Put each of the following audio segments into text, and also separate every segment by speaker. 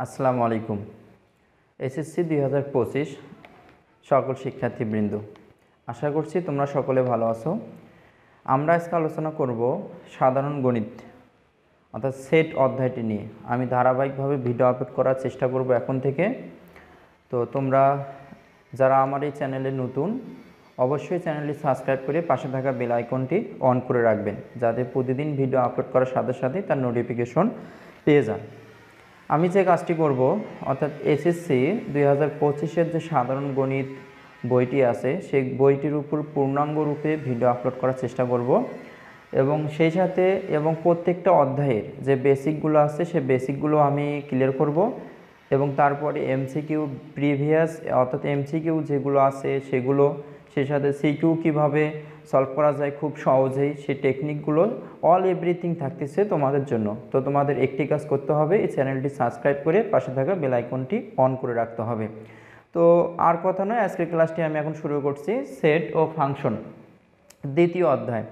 Speaker 1: আসসালামু আলাইকুম। এসএসসি 2025 সকল শিক্ষার্থীবৃন্দ, আশা করছি তোমরা সকলে ভালো আছো। আমরা আজকে আলোচনা করব সাধারণ গণিত অর্থাৎ সেট অধ্যায়টি নিয়ে। আমি ধারাবাহিকভাবে ভিডিও আপলোড করার চেষ্টা করব এখন থেকে। তো তোমরা যারা আমার এই চ্যানেলে নতুন, অবশ্যই চ্যানেলটি সাবস্ক্রাইব করে পাশে থাকা বেল আইকনটি অন করে রাখবেন, যাতে প্রতিদিন ভিডিও আপলোড করার সাথে সাথে তার নোটিফিকেশন পেয়ে যান। আমি যে কাজটি করব অর্থাৎ এসএসসি 2025-এর যে সাধারণ গণিত বইটি আছে সেই বইটির উপর পূর্ণাঙ্গ রূপে ভিডিও আপলোড করার চেষ্টা করব এবং সেই সাথে প্রত্যেকটা অধ্যায়ের যে বেসিকগুলো আছে সেই বেসিকগুলো আমি ক্লিয়ার করব এবং তারপরে এমসিকিউ প্রিভিয়াস অর্থাৎ এমসিকিউ যেগুলো আছে সেগুলো, সেই সাথে সিকিউ কীভাবে সলভ করা যায় খুব সহজেই, সেই টেকনিকগুলো অল এভরিথিং থাকতেছে তোমাদের জন্য। তো তোমাদের একটি কাজ করতে হবে, এই চ্যানেলটি সাবস্ক্রাইব করে পাশে থাকা বেল আইকনটি অন করে রাখতে হবে। তো আর কথা নয়, আজকের ক্লাসটি আমি এখন শুরু করছি সেট ও ফাংশন দ্বিতীয় অধ্যায়।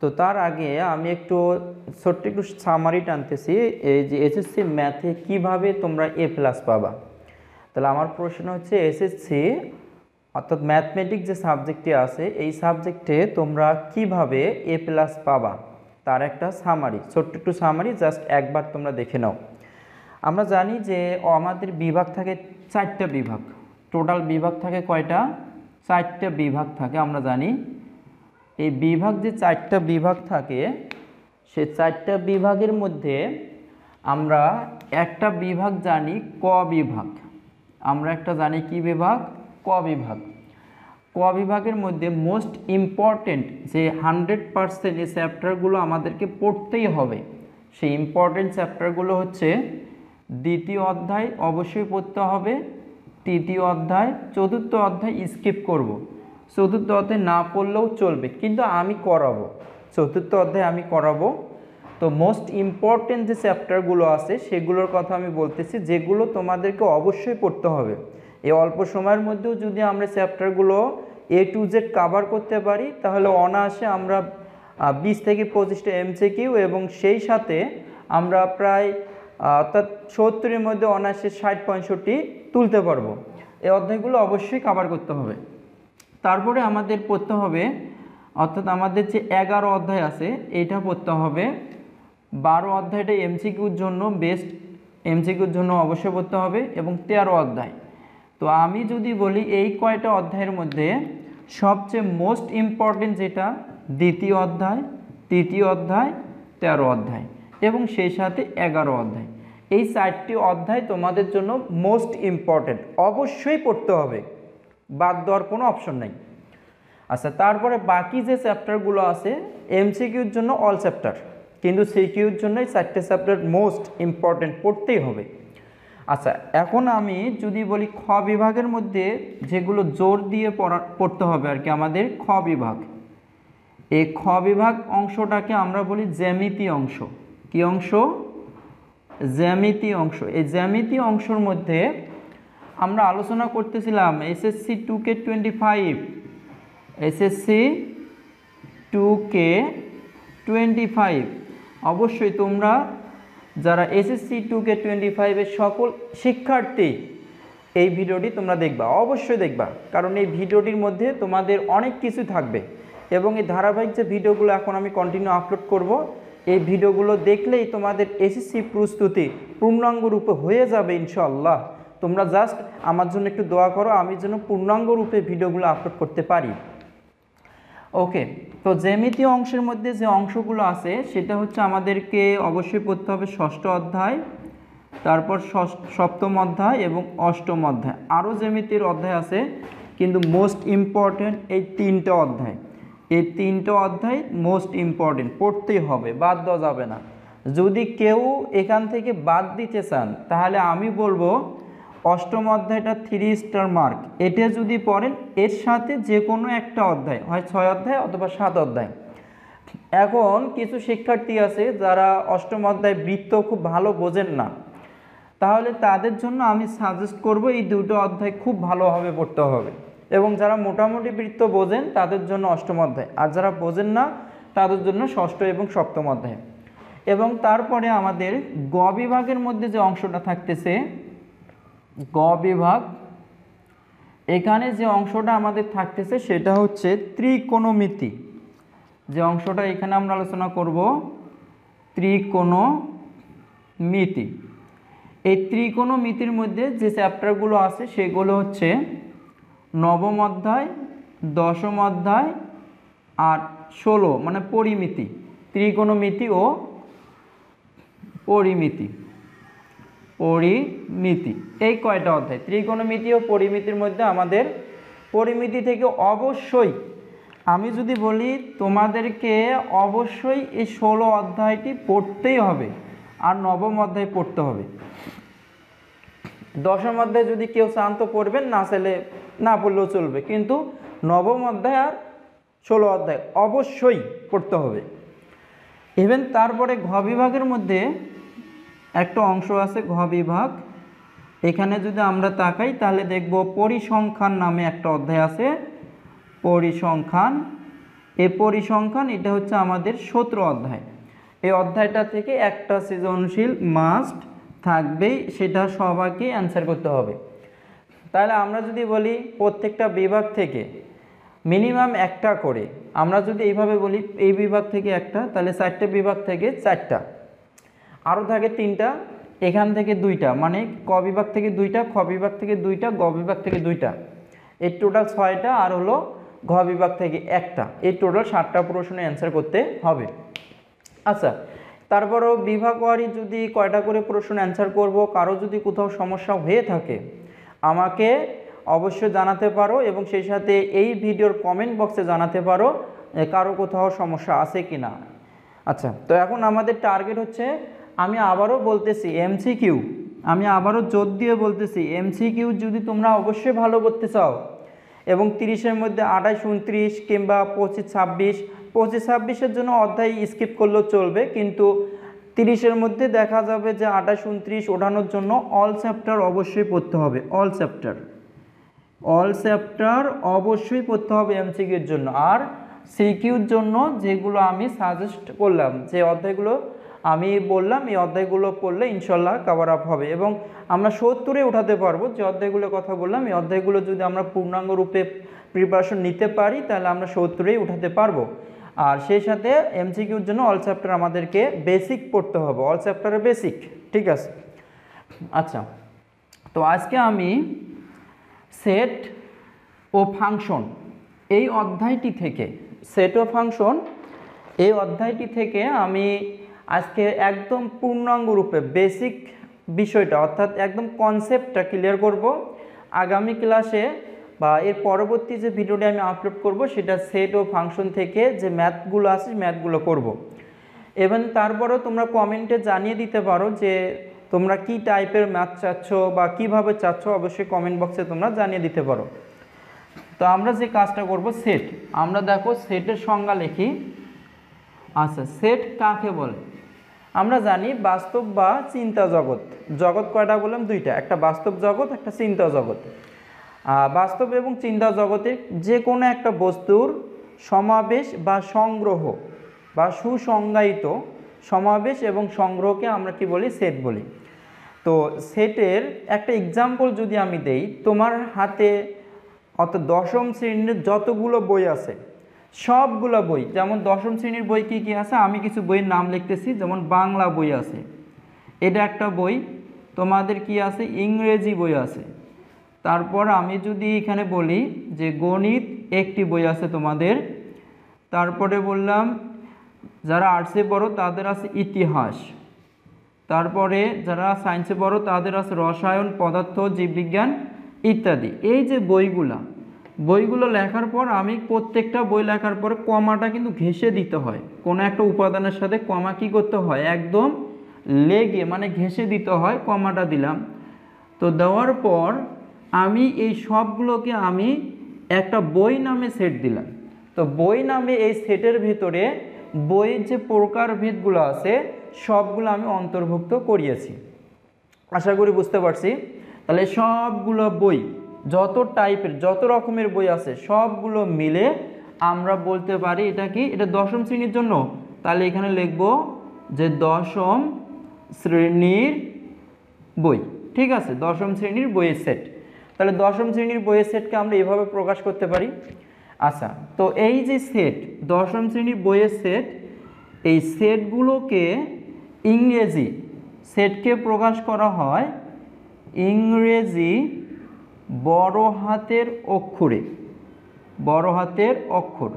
Speaker 1: তো তার আগে আমি ছোট্ট একটু সামারি টানতেছি, এই যে এসএসসি ম্যাথে কিভাবে তোমরা A+ পাবা। তাহলে আমার প্রশ্ন হচ্ছে, এসএসসি অর্থাৎ ম্যাথমেটিক্স যে সাবজেক্টটি আছে এই সাবজেক্টে তোমরা কিভাবে A+ পাবা তার একটা সামারি, ছোট্ট একটু সামারি জাস্ট একবার তোমরা দেখে নাও। আমরা জানি যে আমাদের বিভাগ থাকে 4টা বিভাগ। টোটাল বিভাগ থাকে কয়টা? 4টা বিভাগ থাকে। আমরা জানি এই বিভাগ যে 4টা বিভাগ থাকে, সে 4টা বিভাগের মধ্যে আমরা একটা বিভাগ জানি ক বিভাগ। আমরা একটা জানি কি বিভাগ? ক বিভাগ। ক বিভাগের মধ্যে মোস্ট ইম্পর্টেন্ট যে 100% এই চ্যাপ্টারগুলো আমাদেরকে পড়তেই হবে, সেই ইম্পর্টেন্ট চ্যাপ্টারগুলো হচ্ছে দ্বিতীয় অধ্যায় অবশ্যই পড়তে হবে, তৃতীয় অধ্যায়, চতুর্থ অধ্যায় স্কিপ করব। চতুর্থ অধ্যায় না পড়লেও চলবে, কিন্তু আমি করাবো, চতুর্থ অধ্যায় আমি করাবো। তো মোস্ট ইম্পর্টেন্ট যে চ্যাপ্টারগুলো আছে সেগুলোর কথা আমি বলতেছি, যেগুলো তোমাদেরকে অবশ্যই পড়তে হবে। এই অল্প সময়ের মধ্যেও যদি আমরা চ্যাপ্টারগুলো A to Z কভার করতে পারি তাহলে অনায়াসে আমরা 20 থেকে 25টা এমসিকিউ এবং সেই সাথে আমরা প্রায় অর্থাৎ 70-এর মধ্যে অনায়াসে 60-65 তুলতে পারবো। এই অধ্যায়গুলো অবশ্যই কভার করতে হবে। তারপরে আমাদের পড়তে হবে, অর্থাৎ আমাদের যে 11 অধ্যায় আছে এইটা পড়তে হবে। 12 অধ্যায়টা এমসিকিউর জন্য বেস্ট, এমসিকিউর জন্য অবশ্যই পড়তে হবে, এবং 13 অধ্যায়। তো আমি যদি বলি এই কয়টা অধ্যায়ের মধ্যে সবচেয়ে মোস্ট ইম্পর্টেন্ট যেটা দ্বিতীয় অধ্যায়, তৃতীয় অধ্যায়, 13 অধ্যায় এবং সেই সাথে 11 অধ্যায়। এই 4টি অধ্যায় তোমাদের জন্য মোস্ট ইম্পর্টেন্ট, অবশ্যই পড়তে হবে, বাদ দেওয়ার কোনো অপশন নেই। আচ্ছা, তারপরে বাকি যে চ্যাপ্টারগুলো আছে এমসিকিউর জন্য অল চ্যাপ্টার, কিন্তু সিকিউর জন্য এই 4টে চ্যাপ্টার মোস্ট ইম্পর্টেন্ট, পড়তেই হবে। আচ্ছা, এখন আমি যদি বলি খ বিভাগের মধ্যে যেগুলো জোর দিয়ে পড়তে হবে আর কি, আমাদের খ বিভাগ। এই খ বিভাগ অংশটাকে আমরা বলি জ্যামিতি অংশ। কি অংশ? জ্যামিতি অংশ। এই জ্যামিতি অংশের মধ্যে আমরা আলোচনা করতেছিলাম এসএসসি 2K25, এসএসসি 2K25। অবশ্যই তোমরা যারা এসএসসি 2K25-এর সকল শিক্ষার্থী এই ভিডিওটি তোমরা দেখবা, অবশ্যই দেখবা, কারণ এই ভিডিওটির মধ্যে তোমাদের অনেক কিছু থাকবে এবং এই ধারাবাহিক যে ভিডিওগুলো এখন আমি কন্টিনিউ আপলোড করব, এই ভিডিওগুলো দেখলেই তোমাদের এসএসসি প্রস্তুতি পূর্ণাঙ্গ রূপে হয়ে যাবে ইনশাআল্লাহ। তোমরা জাস্ট আমার জন্য একটু দোয়া করো, আমি যেন পূর্ণাঙ্গ রূপে ভিডিওগুলো আপলোড করতে পারি। ওকে, তো জ্যামিতীয় অংশের মধ্যে যে অংশগুলো আছে সেটা হচ্ছে আমাদেরকে অবশ্যই পড়তে হবে ষষ্ঠ অধ্যায়, তারপর সপ্তম অধ্যায় এবং অষ্টম অধ্যায়। আরও জ্যামিতির অধ্যায় আছে, কিন্তু মোস্ট ইম্পর্টেন্ট এই 3টে অধ্যায়। এই 3টে অধ্যায় মোস্ট ইম্পর্টেন্ট, পড়তেই হবে, বাদ দেওয়া যাবে না। যদি কেউ এখান থেকে বাদ দিতে চান তাহলে আমি বলবো অষ্টম অধ্যায়টা 3 স্টার মার্ক, এটা যদি পড়েন এর সাথে যে কোনো একটা অধ্যায়, হয় 6 অধ্যায় অথবা 7 অধ্যায়। এখন কিছু শিক্ষার্থী আছে যারা অষ্টম অধ্যায় বৃত্ত খুব ভালো বোঝেন না, তাহলে তাদের জন্য আমি সাজেস্ট করব এই দুটো অধ্যায় খুব ভালোভাবে পড়তে হবে, এবং যারা মোটামুটি বৃত্ত বোঝেন তাদের জন্য অষ্টম অধ্যায়, আর যারা বোঝেন না তাদের জন্য ষষ্ঠ এবং সপ্তম অধ্যায়। এবং তারপরে আমাদের গ বিভাগের মধ্যে যে অংশটা থাকতেছে গ বিভাগ, এখানে যে অংশটা আমাদের থাকতেছে সেটা হচ্ছে ত্রিকোণমিতি। যে অংশটা এখানে আমরা আলোচনা করব ত্রিকোণমিতি। এই ত্রিকোণমিতির মধ্যে যে চ্যাপ্টারগুলো আছে সেগুলো হচ্ছে নবম অধ্যায়, দশম অধ্যায় আর 16 মানে পরিমিতি, ত্রিকোণমিতি ও পরিমিতি। এই কয়টা অধ্যায় ত্রিকোণমিতি ও পরিমিতির মধ্যে আমাদের পরিমিতি থেকে অবশ্যই, আমি যদি বলি তোমাদেরকে অবশ্যই এই 16 অধ্যায়টি পড়তেই হবে আর নবম অধ্যায় পড়তে হবে। দশম অধ্যায় যদি কেউ চান তো পড়বেন, না চাইলে না পড়লেও চলবে, কিন্তু নবম অধ্যায় আর 16 অধ্যায় অবশ্যই পড়তে হবে। ইভেন তারপরে ঘ বিভাগের মধ্যে একটা অংশ আছে ঘ বিভাগ, এখানে যদি আমরা তাকাই তাহলে দেখব পরিসংখ্যান নামে একটা অধ্যায় আছে, পরিসংখ্যান। এই পরিসংখ্যান এটা হচ্ছে আমাদের 17 অধ্যায়। এই অধ্যায়টা থেকে একটা সৃজনশীল মাস্ট থাকবেই, সেটা সবাইকে অ্যান্সার করতে হবে। তাহলে আমরা যদি বলি প্রত্যেকটা বিভাগ থেকে মিনিমাম একটা করে, আমরা যদি এইভাবে বলি এই বিভাগ থেকে একটা, তাহলে 4টে বিভাগ থেকে 4টা, আরও থাকে 3টা, এখান থেকে 2টা, মানে ক বিভাগ থেকে 2টা, খ বিভাগ থেকে 2টা, গ বিভাগ থেকে 2টা, এই টোটাল 6টা, আর হলো ঘ বিভাগ থেকে একটা। এই টোটাল 7টা প্রশ্নের অ্যান্সার করতে হবে। আচ্ছা, তারপরও বিভাগ ওয়ারি যদি কয়টা করে প্রশ্ন অ্যান্সার করব, কারো যদি কোথাও সমস্যা হয়ে থাকে আমাকে অবশ্যই জানাতে পারো, এবং সেই সাথে এই ভিডিওর কমেন্ট বক্সে জানাতে পারো কারো কোথাও সমস্যা আছে কি না। আচ্ছা, তো এখন আমাদের টার্গেট হচ্ছে, আমি আবারও বলতেছি এমসিকিউ, আমি আবারও জোর দিয়ে বলতেছি এমসিকিউ যদি তোমরা অবশ্যই ভালো করতে চাও, এবং 30-এর মধ্যে 28, 29 কিংবা 25, 26, 25-26-এর জন্য অধ্যায় স্কিপ করলেও চলবে, কিন্তু 30-এর মধ্যে দেখা যাবে যে 28, 29 ওঠানোর জন্য অল চ্যাপ্টার অবশ্যই পড়তে হবে। অল চ্যাপ্টার অবশ্যই পড়তে হবে এমসিকিউর জন্য। আর সিকিউর জন্য যেগুলো আমি সাজেস্ট করলাম, যে অধ্যায়গুলো আমি বললাম, এই অধ্যায়গুলো পড়লে ইনশাল্লাহ কভার আপ হবে, এবং আমরা 70-এ উঠাতে পারবো। যে অধ্যায়গুলোর কথা বললাম, এই অধ্যায়গুলো যদি আমরা পূর্ণাঙ্গ রূপে প্রিপারেশন নিতে পারি তাহলে আমরা 70-এই উঠাতে পারবো। আর সেই সাথে এমসিকিউর জন্য অল চ্যাপ্টার আমাদেরকে বেসিক পড়তে হবে, অল চ্যাপ্টারের বেসিক, ঠিক আছে। আচ্ছা, তো আজকে আমি সেট ও ফাংশন এই অধ্যায়টি থেকে, সেট ও ফাংশন এই অধ্যায়টি থেকে আমি আজকে একদম পূর্ণাঙ্গ রূপে বেসিক বিষয়টা, অর্থাৎ একদম কনসেপ্টটা ক্লিয়ার করব। আগামী ক্লাসে বা এর পরবর্তী যে ভিডিওটি আমি আপলোড করব সেটা সেট ও ফাংশন থেকে যে ম্যাথগুলো আছে ম্যাথগুলো করব। এবং তারপরেও তোমরা কমেন্টে জানিয়ে দিতে পারো যে তোমরা কি টাইপের ম্যাথ চাচ্ছ বা কিভাবে চাচ্ছ, অবশ্যই কমেন্ট বক্সে তোমরা জানিয়ে দিতে পারো। তো আমরা যে কাজটা করব, সেট, আমরা দেখো সেটের সংজ্ঞা লিখি। আচ্ছা, সেট কাকে বলে? আমরা জানি বাস্তব বা চিন্তা জগৎ। জগৎ কয়টা বললাম? 2টা, একটা বাস্তব জগৎ, একটা চিন্তা জগৎ। বাস্তব এবং চিন্তা জগতের যে কোনো একটা বস্তুর সমাবেশ বা সংগ্রহ বা সুসংজ্ঞায়িত সমাবেশ এবং সংগ্রহকে আমরা কি বলি? সেট বলি। তো সেটের একটা এক্সাম্পল যদি আমি দেই, তোমার হাতে অর্থাৎ দশম শ্রেণীর যতগুলো বই আছে সবগুলো বই, যেমন দশম শ্রেণীর বই কী কী আছে আমি কিছু বইয়ের নাম লিখতেছি। যেমন বাংলা বই আছে, এটা একটা বই। তোমাদের কি আছে? ইংরেজি বই আছে। তারপর আমি যদি এখানে বলি যে গণিত একটি বই আছে তোমাদের। তারপরে বললাম যারা আর্টসে পড়ো তাদের আছে ইতিহাস। তারপরে যারা সায়েন্সে পড়ো তাদের আছে রসায়ন, পদার্থ, জীববিজ্ঞান ইত্যাদি। এই যে বইগুলো লেখার পর আমি প্রত্যেকটা বই লেখার পরে কমাটা কিন্তু ঘেঁষে দিতে হয়। কোনো একটা উপাদানের সাথে কমা কি করতে হয়? একদম লেগে, মানে ঘেঁষে দিতে হয়। কমাটা দিলাম, তো দেওয়ার পর আমি এই সবগুলোকে আমি একটা বই নামে সেট দিলাম। তো বই নামে এই সেটের ভিতরে বইয়ের যে প্রকারভেদগুলো আছে সবগুলো আমি অন্তর্ভুক্ত করিয়েছি। আশা করি বুঝতে পারছি। তাহলে সবগুলো বই, যত টাইপের যত রকমের বই আছে সবগুলো মিলে আমরা বলতে পারি এটা কি? এটা দশম শ্রেণীর জন্য। তাহলে এখানে লিখব যে দশম শ্রেণীর বই, ঠিক আছে, দশম শ্রেণীর বইয়ের সেট। তাহলে দশম শ্রেণীর বইয়ের সেটকে আমরা এভাবে প্রকাশ করতে পারি। আচ্ছা, তো এই যে সেট, দশম শ্রেণীর বইয়ের সেট, এই সেটগুলোকে ইংরেজি সেটকে প্রকাশ করা হয় ইংরেজি বড় হাতের অক্ষরে, বড় হাতের অক্ষর,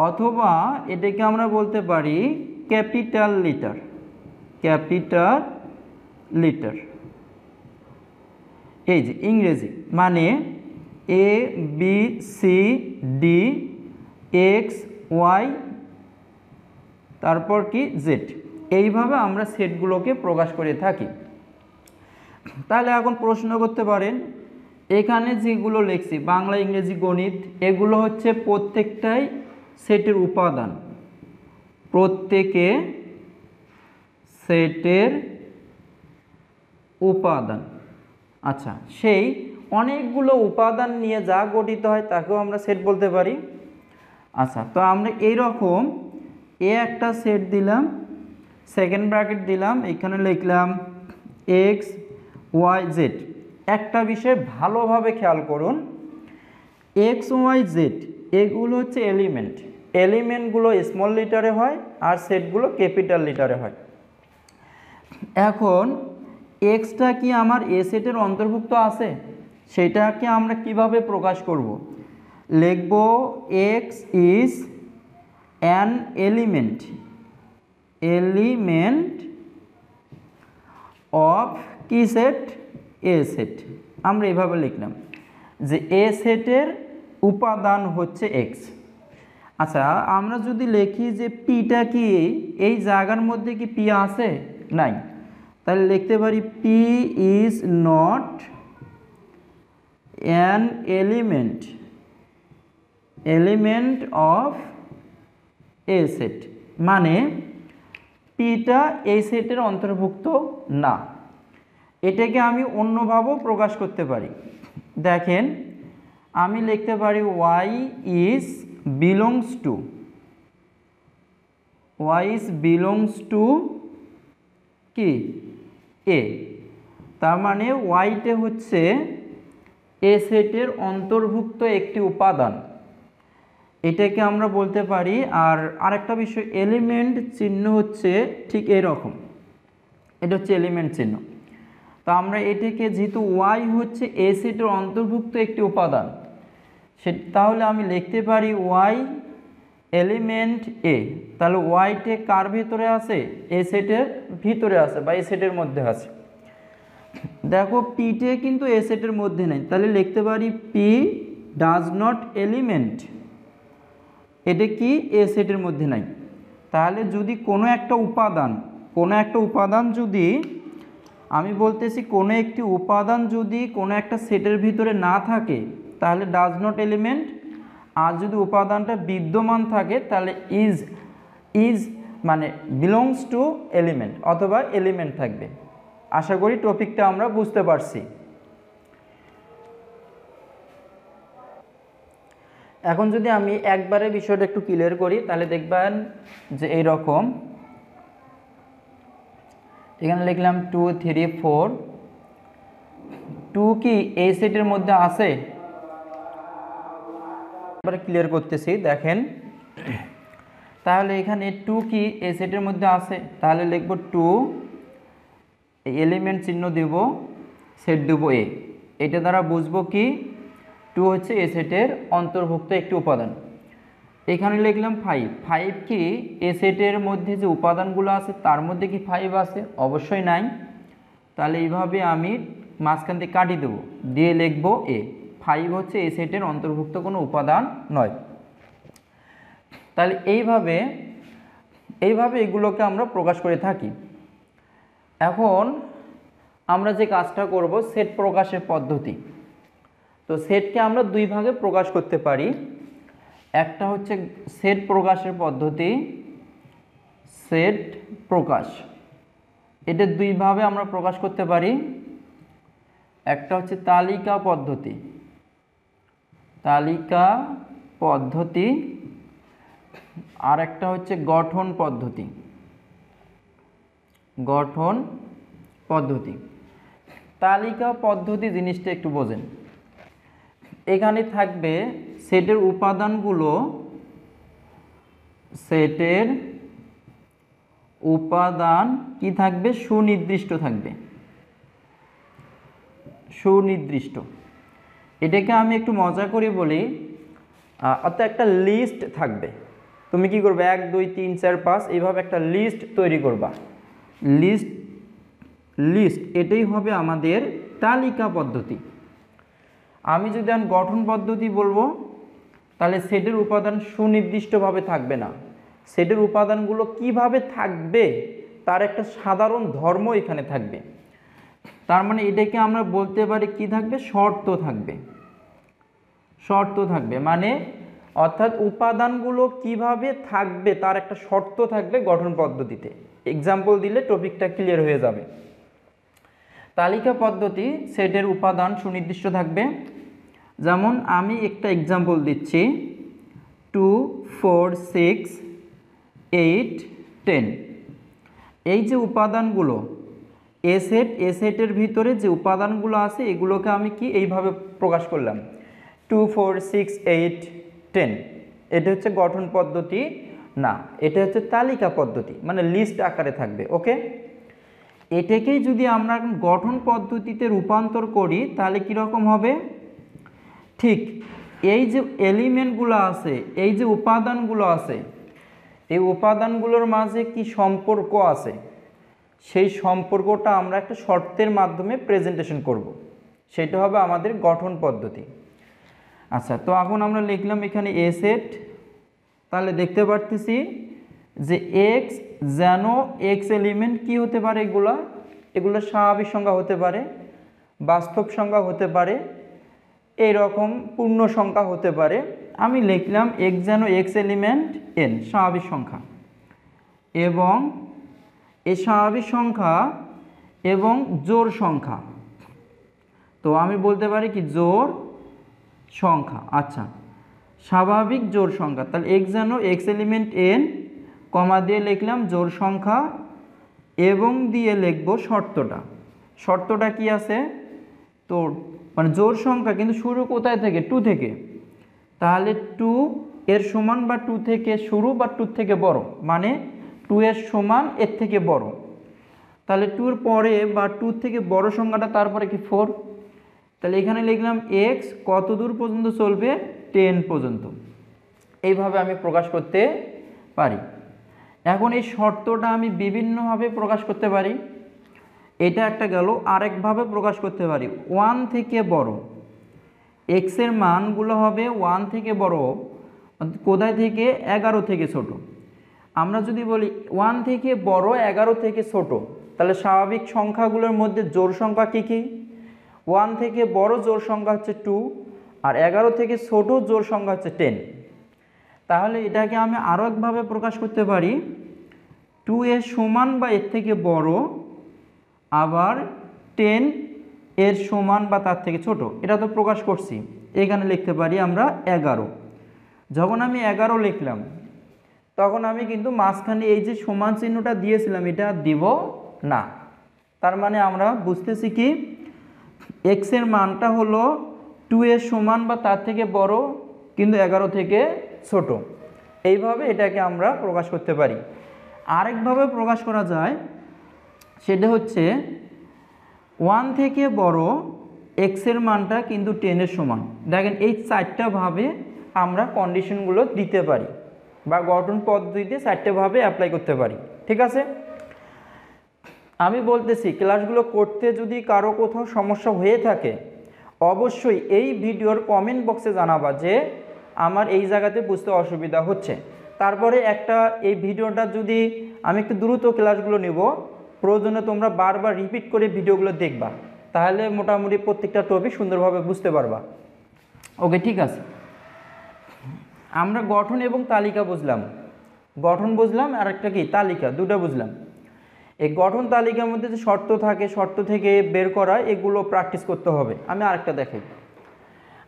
Speaker 1: অথবা এটাকে আমরা বলতে পারি ক্যাপিটাল লিটার, ক্যাপিটাল লিটার। এই যে ইংরেজি মানে A B C D X Y তারপর কি জেড, এইভাবে আমরা সেটগুলোকে প্রকাশ করে থাকি। তাহলে এখন প্রশ্ন করতে পারেন, এখানে যেগুলো লিখছি বাংলা ইংরেজি গণিত, এগুলো হচ্ছে প্রত্যেকটাই সেটের উপাদান, প্রত্যেকে সেটের উপাদান। আচ্ছা, সেই অনেকগুলো উপাদান নিয়ে যা গঠিত হয় তাকেও আমরা সেট বলতে পারি। আচ্ছা, তো আমরা এইরকম এ একটা সেট দিলাম, সেকেন্ড ব্র্যাকেট দিলাম, এখানে লিখলাম এক্স ওয়াই জেড। একটা বিষয় ভালোভাবে খেয়াল করুন, এক্স ওয়াই জেড এগুলো হচ্ছে এলিমেন্ট, এলিমেন্টগুলো স্মল লিটারে হয় আর সেটগুলো ক্যাপিটাল লিটারে হয়। এখন এক্সটা কি আমার এ সেটের অন্তর্ভুক্ত আছে, সেটাকে আমরা কিভাবে প্রকাশ করব? লিখব x is an element, element of কি সেট? এ সেট। আমরা এভাবে লিখলাম যে এ সেটের উপাদান হচ্ছে এক্স। আচ্ছা, আমরা যদি লিখি যে পিটা কি, এই জায়গার মধ্যে কি পি আছে? নাই। তাহলে লিখতে পারি P is not an element, element of A set, মানে পিটা এই সেটের অন্তর্ভুক্ত না। এটাকে আমি অন্যভাবেও প্রকাশ করতে পারি। দেখেন, আমি লিখতে পারি Y is belongs to, Y is belongs to কি? এ। তার মানে ওয়াইটে হচ্ছে এ সেটের অন্তর্ভুক্ত একটি উপাদান, এটাকে আমরা বলতে পারি। আর আরেকটা বিষয়, এলিমেন্ট চিহ্ন হচ্ছে ঠিক এরকম, এটা হচ্ছে এলিমেন্ট চিহ্ন। তো আমরা এটাকে, যেহেতু ওয়াই হচ্ছে এ সেটের অন্তর্ভুক্ত একটি উপাদান, তাহলে আমি লিখতে পারি ওয়াই এলিমেন্ট এ। তাহলে ওয়াইটে কার ভিতরে আছে? এ সেটের ভিতরে আছে বা এ সেটের মধ্যে আছে। দেখো পিটে কিন্তু এ সেটের মধ্যে নেই, তাহলে লিখতে পারি পি ডাজ নট এলিমেন্ট, এটা কি? এ সেটের মধ্যে নাই। তাহলে যদি কোনো একটা উপাদান যদি আমি বলতেছি কোনো একটি উপাদান যদি কোনো একটা সেটের ভিতরে না থাকে তাহলে ডাজ নট এলিমেন্ট, আর যদি উপাদানটা বিদ্যমান থাকে তাহলে ইজ মানে বিলংস টু এলিমেন্ট অথবা এলিমেন্ট থাকবে। আশা করি টপিকটা আমরা বুঝতে পারছি। এখন যদি আমি একবারে বিষয়টা একটু ক্লিয়ার করি তাহলে দেখবেন যে এইরকম, এখানে লিখলাম 2 3 4, 2 কি এই সেটের মধ্যে আছে? এবার ক্লিয়ার করতেছি, দেখেন। তাহলে এখানে 2 কি এই সেটের মধ্যে আছে? তাহলে লিখব 2, এলিমেন্ট চিহ্ন দেব, সেট দেব এ। এটা দ্বারা বুঝবো কি 2 হচ্ছে এ সেটের অন্তর্ভুক্ত একটি উপাদান। এখানে লিখলাম 5, 5 কি এ সেটের মধ্যে যে উপাদানগুলো আছে তার মধ্যে কি 5 আছে? অবশ্যই নাই। তাহলে এইভাবে আমি মাঝখান থেকে কাটিয়ে দেবো, দিয়ে লিখব এ। 5 হচ্ছে এ সেটের অন্তর্ভুক্ত কোনো উপাদান নয়। তাহলে এইভাবে এগুলোকে আমরা প্রকাশ করে থাকি। এখন আমরা যে কাজটা করব, সেট প্রকাশের পদ্ধতি। তো সেটকে আমরা দুই ভাগে প্রকাশ করতে পারি। একটা হচ্ছে সেট প্রকাশের পদ্ধতি, সেট প্রকাশ, এটা দুইভাবে আমরা প্রকাশ করতে পারি। একটা হচ্ছে তালিকা পদ্ধতি, তালিকা পদ্ধতি, আর একটা হচ্ছে গঠন পদ্ধতি, গঠন পদ্ধতি। তালিকা পদ্ধতি জিনিসটা একটু বোঝেন। এখানে থাকবে সেটের উপাদান কি থাকবে, সুনির্দিষ্ট থাকবে, সুনির্দিষ্ট। এটাকে আমি একটু মজা করে বলি, অর্থাৎ একটা লিস্ট থাকবে। তুমি কি করবে, 1 2 3 4 5 এইভাবে একটা লিস্ট তৈরি করবা। লিস্ট এটাই হবে আমাদের তালিকা পদ্ধতি। আমি যদি গঠন পদ্ধতি বলবো, তাহলে সেটের উপাদান সুনির্দিষ্টভাবে থাকবে না। সেটের উপাদানগুলো কিভাবে থাকবে তার একটা সাধারণ ধর্ম এখানে থাকবে। তার মানে এটাকে আমরা বলতে পারি কি থাকবে, শর্ত থাকবে। শর্ত থাকবে মানে অর্থাৎ উপাদানগুলো কিভাবে থাকবে তার একটা শর্ত থাকবে গঠন পদ্ধতিতে। এক্সাম্পল দিলে টপিকটা ক্লিয়ার হয়ে যাবে। তালিকা পদ্ধতি সেটের উপাদান সুনির্দিষ্ট থাকবে। যেমন আমি একটা এক্সাম্পল দিচ্ছি, 2 4 6 8 10। এই যে উপাদানগুলো এ সেটের ভিতরে যে উপাদানগুলো আছে এগুলোকে আমি কি এইভাবে প্রকাশ করলাম, 2 4 6 8 10। এটা হচ্ছে গঠন পদ্ধতি না, এটা হচ্ছে তালিকা পদ্ধতি, মানে লিস্ট আকারে থাকবে। ওকে, এটাকেই যদি আমরা গঠন পদ্ধতিতে রূপান্তর করি তাহলে কীরকম হবে, ঠিক এই যে এলিমেন্টগুলো আছে, এই যে উপাদানগুলো আছে, এই উপাদানগুলোর মাঝে কি সম্পর্ক আছে সেই সম্পর্কটা আমরা একটা শর্তের মাধ্যমে প্রেজেন্টেশন করব। সেটা হবে আমাদের গঠন পদ্ধতি। আচ্ছা, তো এখন আমরা লিখলাম এখানে এ সেট। তাহলে দেখতে পারতেছি যে এক্স, যেন এক্স এলিমেন্ট কি হতে পারে, এগুলো স্বাভাবিক সংখ্যা হতে পারে, বাস্তব সংখ্যা হতে পারে, এইরকম পূর্ণ সংখ্যা হতে পারে। আমি লিখলাম এক্স যেন এক্স এলিমেন্ট এন, স্বাভাবিক সংখ্যা, এবং এই স্বাভাবিক সংখ্যা এবং জোড় সংখ্যা। তো আমি বলতে পারি কি, জোড় সংখ্যা। আচ্ছা, স্বাভাবিক জোড় সংখ্যা, তাহলে এক্স যেন এক্স এলিমেন্ট এন, কমা দিয়ে লিখলাম জোড় সংখ্যা, এবং দিয়ে লিখবো শর্তটা কি আছে, তো মানে জোড় সংখ্যা কিন্তু শুরু কোথায় থেকে, 2 থেকে। তাহলে 2 এর সমান বা 2 থেকে শুরু বা 2 থেকে বড়, মানে 2 এর সমান এর থেকে বড়। তাহলে 2 এর পরে বা 2 থেকে বড় সংখ্যাটা তারপরে কি 4। তাহলে এখানে লিখলাম এক্স কত দূর পর্যন্ত চলবে, 10 পর্যন্ত। এইভাবে আমি প্রকাশ করতে পারি। এখন এই শর্তটা আমি বিভিন্নভাবে প্রকাশ করতে পারি। এটা একটা গেল, আরেকভাবে প্রকাশ করতে পারি 1 থেকে বড়। এক্সের মানগুলো হবে 1 থেকে বড়, কোথায় থেকে, 11 থেকে ছোট। আমরা যদি বলি 1 থেকে বড় 11 থেকে ছোট, তাহলে স্বাভাবিক সংখ্যাগুলোর মধ্যে জোড় সংখ্যা কী কী, 1 থেকে বড় জোড় সংখ্যা হচ্ছে 2, আর 11 থেকে ছোট জোড় সংখ্যা হচ্ছে 10। তাহলে এটাকে আমি আরও একভাবে প্রকাশ করতে পারি, 2 এর সমান বা এর থেকে বড়, আবার 10 এর সমান বা তার থেকে ছোট। এটা তো প্রকাশ করছি। এখানে লিখতে পারি আমরা 11। যখন আমি 11 লিখলাম তখন আমি কিন্তু মাঝখানে এই যে সমান চিহ্নটা দিয়েছিলাম এটা দিব না। তার মানে আমরা বুঝতেছি কি, এক্সের মানটা হলো 2 এর সমান বা তার থেকে বড় কিন্তু 11 থেকে ছোট। এইভাবে এটাকে আমরা প্রকাশ করতে পারি। আরেকভাবে প্রকাশ করা যায়, সেটা হচ্ছে 1 থেকে বড় এক্সের মানটা কিন্তু 10 এর সমান। দেখেন এই 4টা ভাবে আমরা কন্ডিশনগুলো দিতে পারি বা গঠন পদ্ধতিতে 4টে ভাবে অ্যাপ্লাই করতে পারি। ঠিক আছে, আমি বলতেছি ক্লাসগুলো করতে যদি কারো কোথাও সমস্যা হয়ে থাকে অবশ্যই এই ভিডিওর কমেন্ট বক্সে জানাবা যে আমার এই জায়গাতে বুঝতে অসুবিধা হচ্ছে। তারপরে এই ভিডিওটা যদি আমি একটু দ্রুত ক্লাসগুলো নেব, প্রয়োজনে তোমরা বারবার রিপিট করে ভিডিওগুলো দেখবা, তাহলে মোটামুটি প্রত্যেকটা টপিক সুন্দরভাবে বুঝতে পারবা। ওকে, ঠিক আছে, আমরা গঠন এবং তালিকা বুঝলাম, আর একটা কি তালিকা, দুটো বুঝলাম। এই গঠন তালিকার মধ্যে যে শর্ত থাকে, শর্ত থেকে বের করা, এগুলো প্র্যাকটিস করতে হবে। আমি আরেকটা দেখাই।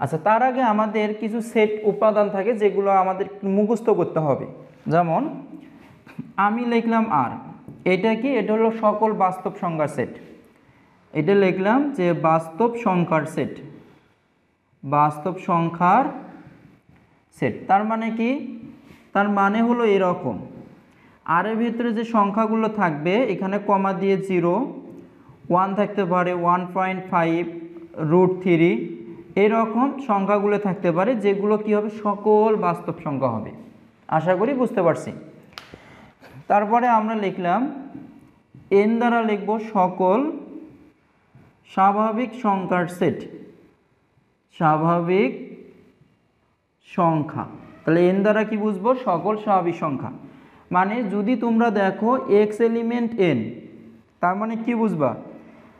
Speaker 1: আচ্ছা, তার আগে আমাদের কিছু সেট উপাদান থাকে যেগুলো আমাদের মুখস্থ করতে হবে। যেমন আমি লিখলাম আর, এটা কি, এটা হলো সকল বাস্তব সংখ্যার সেট। এটা লিখলাম যে বাস্তব সংখ্যার সেট, বাস্তব সংখ্যার সেট। তার মানে কি? তার মানে হলো এরকম, আর এর ভিতরে যে সংখ্যাগুলো থাকবে এখানে কমা দিয়ে 0, 1 থাকতে পারে, 1.5, √3, এরকম সংখ্যাগুলো থাকতে পারে যেগুলো কি হবে, সকল বাস্তব সংখ্যা হবে। আশা করি বুঝতে পারছি। তারপরে আমরা লিখলাম n দ্বারা লিখব সকল স্বাভাবিক সংখ্যার সেট, স্বাভাবিক সংখ্যা। তাহলে n দ্বারা কি বুঝবো? সকল স্বাভাবিক সংখ্যা। মানে যদি তোমরা দেখো x এলিমেন্ট n, তার মানে কি বুঝবা?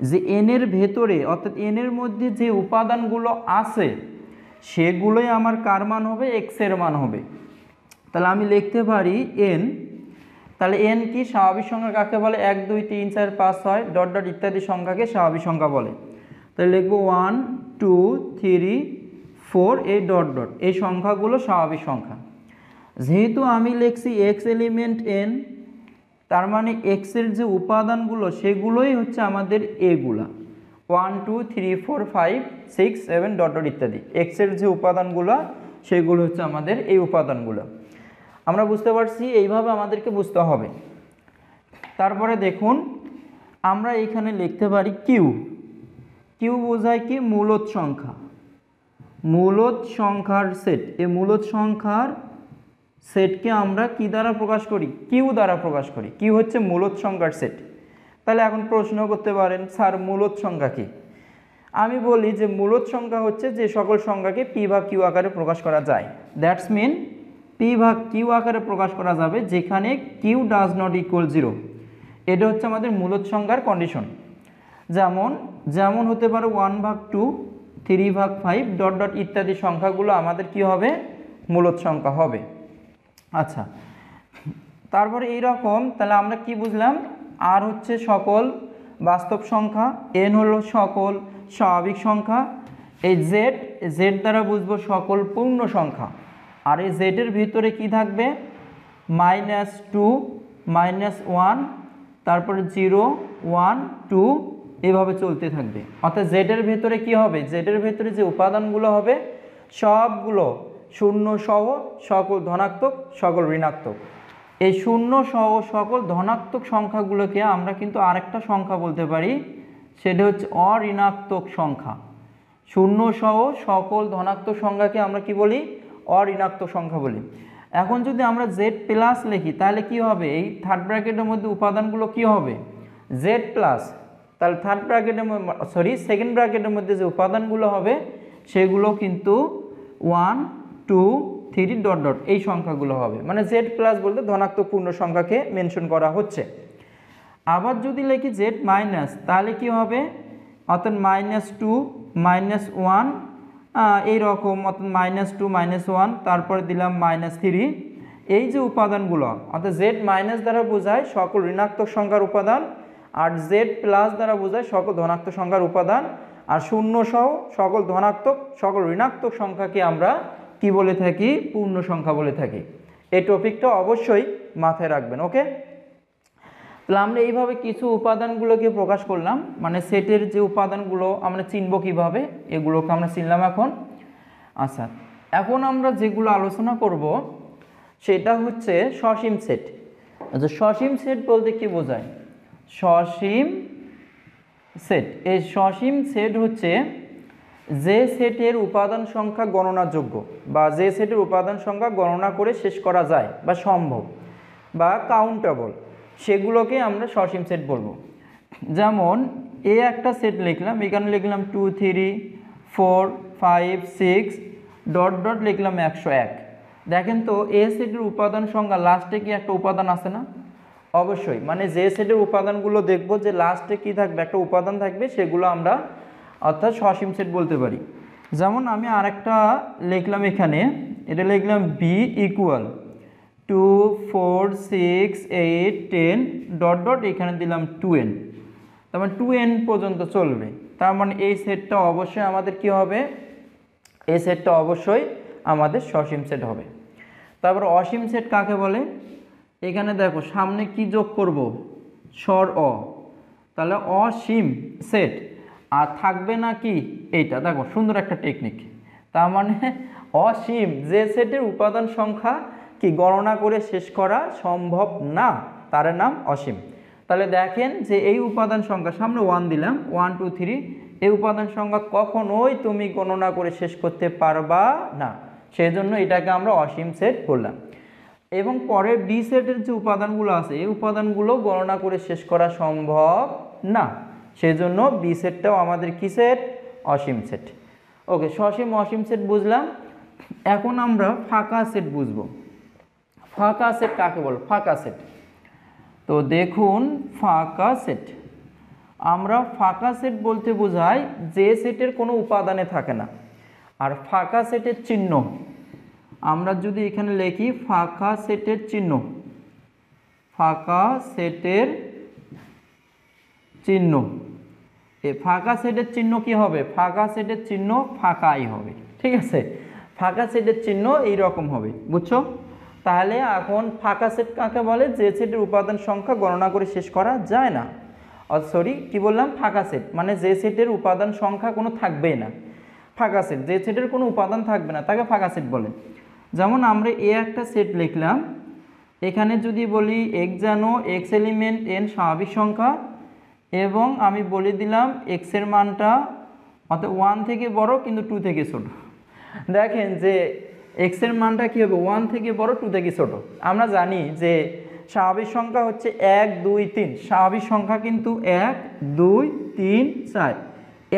Speaker 1: যে n এর ভেতরে অর্থাৎ n এর মধ্যে যে উপাদানগুলো আছে সেগুলোই আমার কার মান হবে? x এর মান হবে। তাহলে আমি লিখতে পারি n, তাহলে n কি স্বাভাবিক সংখ্যা কাকে বলে? 1 2 3 4 5 6 ডট ডট ইত্যাদি সংখ্যাকে স্বাভাবিক সংখ্যা বলে। তাহলে লিখবো 1 2 3 4 এই ডট ডট, এই সংখ্যাগুলো স্বাভাবিক সংখ্যা। যেহেতু আমি লিখছি x এলিমেন্ট n, তার মানে x এর যে উপাদানগুলো সেগুলোই হচ্ছে আমাদের এগুলা 1 2 3 4 5 6 7 ডট ডট ইত্যাদি। x এর যে উপাদানগুলো সেগুলো হচ্ছে আমাদের এই উপাদানগুলো। আমরা বুঝতে পারছি, এইভাবে আমাদেরকে বুঝতে হবে। তারপরে দেখুন আমরা এখানে লিখতে পারি কিউ। কিউ বোঝায় কি? মূলদ সংখ্যা, মূলদ সংখ্যার সেট। এই মূলদ সংখ্যার সেটকে আমরা কি দ্বারা প্রকাশ করি? কিউ দ্বারা প্রকাশ করি। কিউ হচ্ছে মূলদ সংখ্যার সেট। তাহলে এখন প্রশ্ন করতে পারেন, স্যার মূলদ সংখ্যা কি? আমি বলি যে মূলদ সংখ্যা হচ্ছে যে সকল সংখ্যাকে পি ভাগ কিউ আকারে প্রকাশ করা যায়। দ্যাটস মিন পি ভাগ কিউ আকারে প্রকাশ করা যাবে যেখানে কিউ ডাজ নট ইকুয়াল 0। এটা হচ্ছে আমাদের মূলদ সংখ্যার কন্ডিশন। যেমন হতে পারে 1/2, 3/5 ডট ডট ইত্যাদি সংখ্যাগুলো আমাদের কি হবে? মূলদ সংখ্যা হবে। আচ্ছা, তারপরে এইরকম তাহলে আমরা কি বুঝলাম? আর হচ্ছে সকল বাস্তব সংখ্যা, n হলো সকল স্বাভাবিক সংখ্যা, এই জেড দ্বারা বুঝবো সকল পূর্ণ সংখ্যা। আর এই জেডের ভিতরে কি থাকবে? -2, -1, তারপরে 0 1 2 এভাবে চলতে থাকবে। অর্থাৎ জেডের ভিতরে কি হবে? জেডের ভিতরে যে উপাদানগুলো হবে সবগুলো শূন্য সহ সকল ধনাত্মক সকল ঋণাত্মক। এই শূন্য সহ সকল ধনাত্মক সংখ্যাগুলোকে আমরা কিন্তু আরেকটা সংখ্যা বলতে পারি, সেটা হচ্ছে অঋণাত্মক সংখ্যা। শূন্য সহ সকল ধনাত্মক সংখ্যাকে আমরা কি বলি? অঋণাত্মক সংখ্যা বলি। এখন যদি আমরা জেড প্লাস লিখি তাহলে কি হবে? এই থার্ড ব্র্যাকেটের মধ্যে উপাদানগুলো কি হবে? Z plus. তাহলে সেকেন্ড ব্র্যাকেটের মধ্যে যে উপাদানগুলো হবে সেগুলো কিন্তু 1 2 3 ডট ডট এই সংখ্যাগুলো হবে। মানে জেড প্লাস বলতে ধনাত্মক পূর্ণ সংখ্যাকে মেনশন করা হচ্ছে। আবার যদি লিখি জেড মাইনাস তাহলে কি হবে? অর্থাৎ -2 -1 এইরকম, অর্থাৎ -2 -1, তারপরে দিলাম -3। এই যে উপাদানগুলো অর্থাৎ জেড মাইনাস দ্বারা বোঝায় সকল ঋণাত্মক সংখ্যার উপাদান, আর জেড প্লাস দ্বারা বোঝায় সকল ধনাত্মক সংখ্যার উপাদান, আর শূন্য সহ সকল ধনাত্মক সকল ঋণাত্মক সংখ্যাকে আমরা কি বলে থাকি? পূর্ণ সংখ্যা বলে থাকি। এই টপিকটা অবশ্যই মাথায় রাখবেন। ওকে, তাহলে আমরা এইভাবে কিছু উপাদানগুলোকে প্রকাশ করলাম। মানে সেটের যে উপাদানগুলো আমরা চিনব কিভাবে, এগুলোকে আমরা চিনলাম এখন। আচ্ছা, এখন আমরা যেগুলো আলোচনা করব সেটা হচ্ছে সসীম সেট। আচ্ছা, সসীম সেট বলতে কি বোঝায়? সসীম সেট, এই সসীম সেট হচ্ছে যে সেটের উপাদান সংখ্যা গণনাযোগ্য বা যে সেটের উপাদান সংখ্যা গণনা করে শেষ করা যায় বা সম্ভব বা কাউন্টেবল, সেগুলোকে আমরা সসীম সেট বলবো। যেমন এ একটা সেট লিখলাম, এখানে লিখলাম 2 3 4 5 6 ডট ডট লিখলাম 101। দেখেন তো এ সেটের উপাদান সংখ্যা লাস্টে কি একটা উপাদান আছে না? অবশ্যই। মানে যে সেটের উপাদানগুলো দেখবো যে লাস্টে কি থাকবে? একটা উপাদান থাকবে, সেগুলো আমরা অর্থাৎ সসীম সেট বলতে পারি। যেমন আমি আরেকটা লিখলাম এখানে, এটা লিখলাম বি ইকুয়াল 2 4 6 8 10 ডট ডট এখানে দিলাম 2n, তার মানে 2n পর্যন্ত চলবে। তার মানে এই সেটটা অবশ্যই আমাদের কি হবে? এই সেটটা অবশ্যই আমাদের সসীম সেট হবে। তারপর অসীম সেট কাকে বলে? এখানে দেখো সামনে কি যোগ করব? স্বর অ, তাহলে অসীম সেট, আর থাকবে না কি এইটা, দেখো সুন্দর একটা টেকনিক। তার মানে অসীম যে সেটের উপাদান সংখ্যা কি গণনা করে শেষ করা সম্ভব না, তার নাম অসীম। তাহলে দেখেন যে এই উপাদান সংখ্যা, সামনে 1 দিলাম, 1 2 3, এই উপাদান সংখ্যা কখনোই তুমি গণনা করে শেষ করতে পারবা না, সেই জন্য এটাকে আমরা অসীম সেট বললাম। এবং পরের ডি সেটের যে উপাদানগুলো আছে, এই উপাদানগুলো গণনা করে শেষ করা সম্ভব না, সেই জন্য বি সেটটাও আমাদের কি সেট? অসীম সেট। ওকে, সসীম অসীম সেট বুঝলাম। এখন আমরা ফাঁকা সেট বুঝবো। ফাঁকা সেট কাকে বল? ফাঁকা সেট, তো দেখুন ফাঁকা সেট, আমরা ফাঁকা সেট বলতে বোঝাই যে সেটের কোনো উপাদানে থাকে না। আর ফাঁকা সেটের চিহ্ন আমরা যদি এখানে লিখি, ফাঁকা সেটের চিহ্ন, ফাঁকা সেটের চিহ্ন, এই ফাঁকা সেটের চিহ্ন কি হবে? ফাঁকা সেটের চিহ্ন ফাঁকাই হবে, ঠিক আছে? ফাঁকা সেটের চিহ্ন এই রকম হবে, বুঝছো? তাহলে এখন ফাঁকা সেট কাকে বলে? যে সেটের উপাদান সংখ্যা গণনা করে শেষ করা যায় না। সরি, কি বললাম? ফাঁকা সেট মানে যে সেটের উপাদান সংখ্যা কোনো থাকবেই না। ফাঁকা সেট, যে সেটের কোনো উপাদান থাকবে না তাকে ফাঁকা সেট বলে। যেমন আমরা একটা সেট লিখলাম, এখানে যদি বলি x যেন x এলিমেন্ট n স্বাভাবিক সংখ্যা, এবং আমি বলে দিলাম x এর মানটা অর্থাৎ 1 থেকে বড় কিন্তু 2 থেকে ছোট। দেখেন যে x এর মানটা কী হবে? 1 থেকে বড় 2 থেকে ছোট। আমরা জানি যে স্বাভাবিক সংখ্যা হচ্ছে 1 2 3, স্বাভাবিক সংখ্যা কিন্তু 1 2 3 4,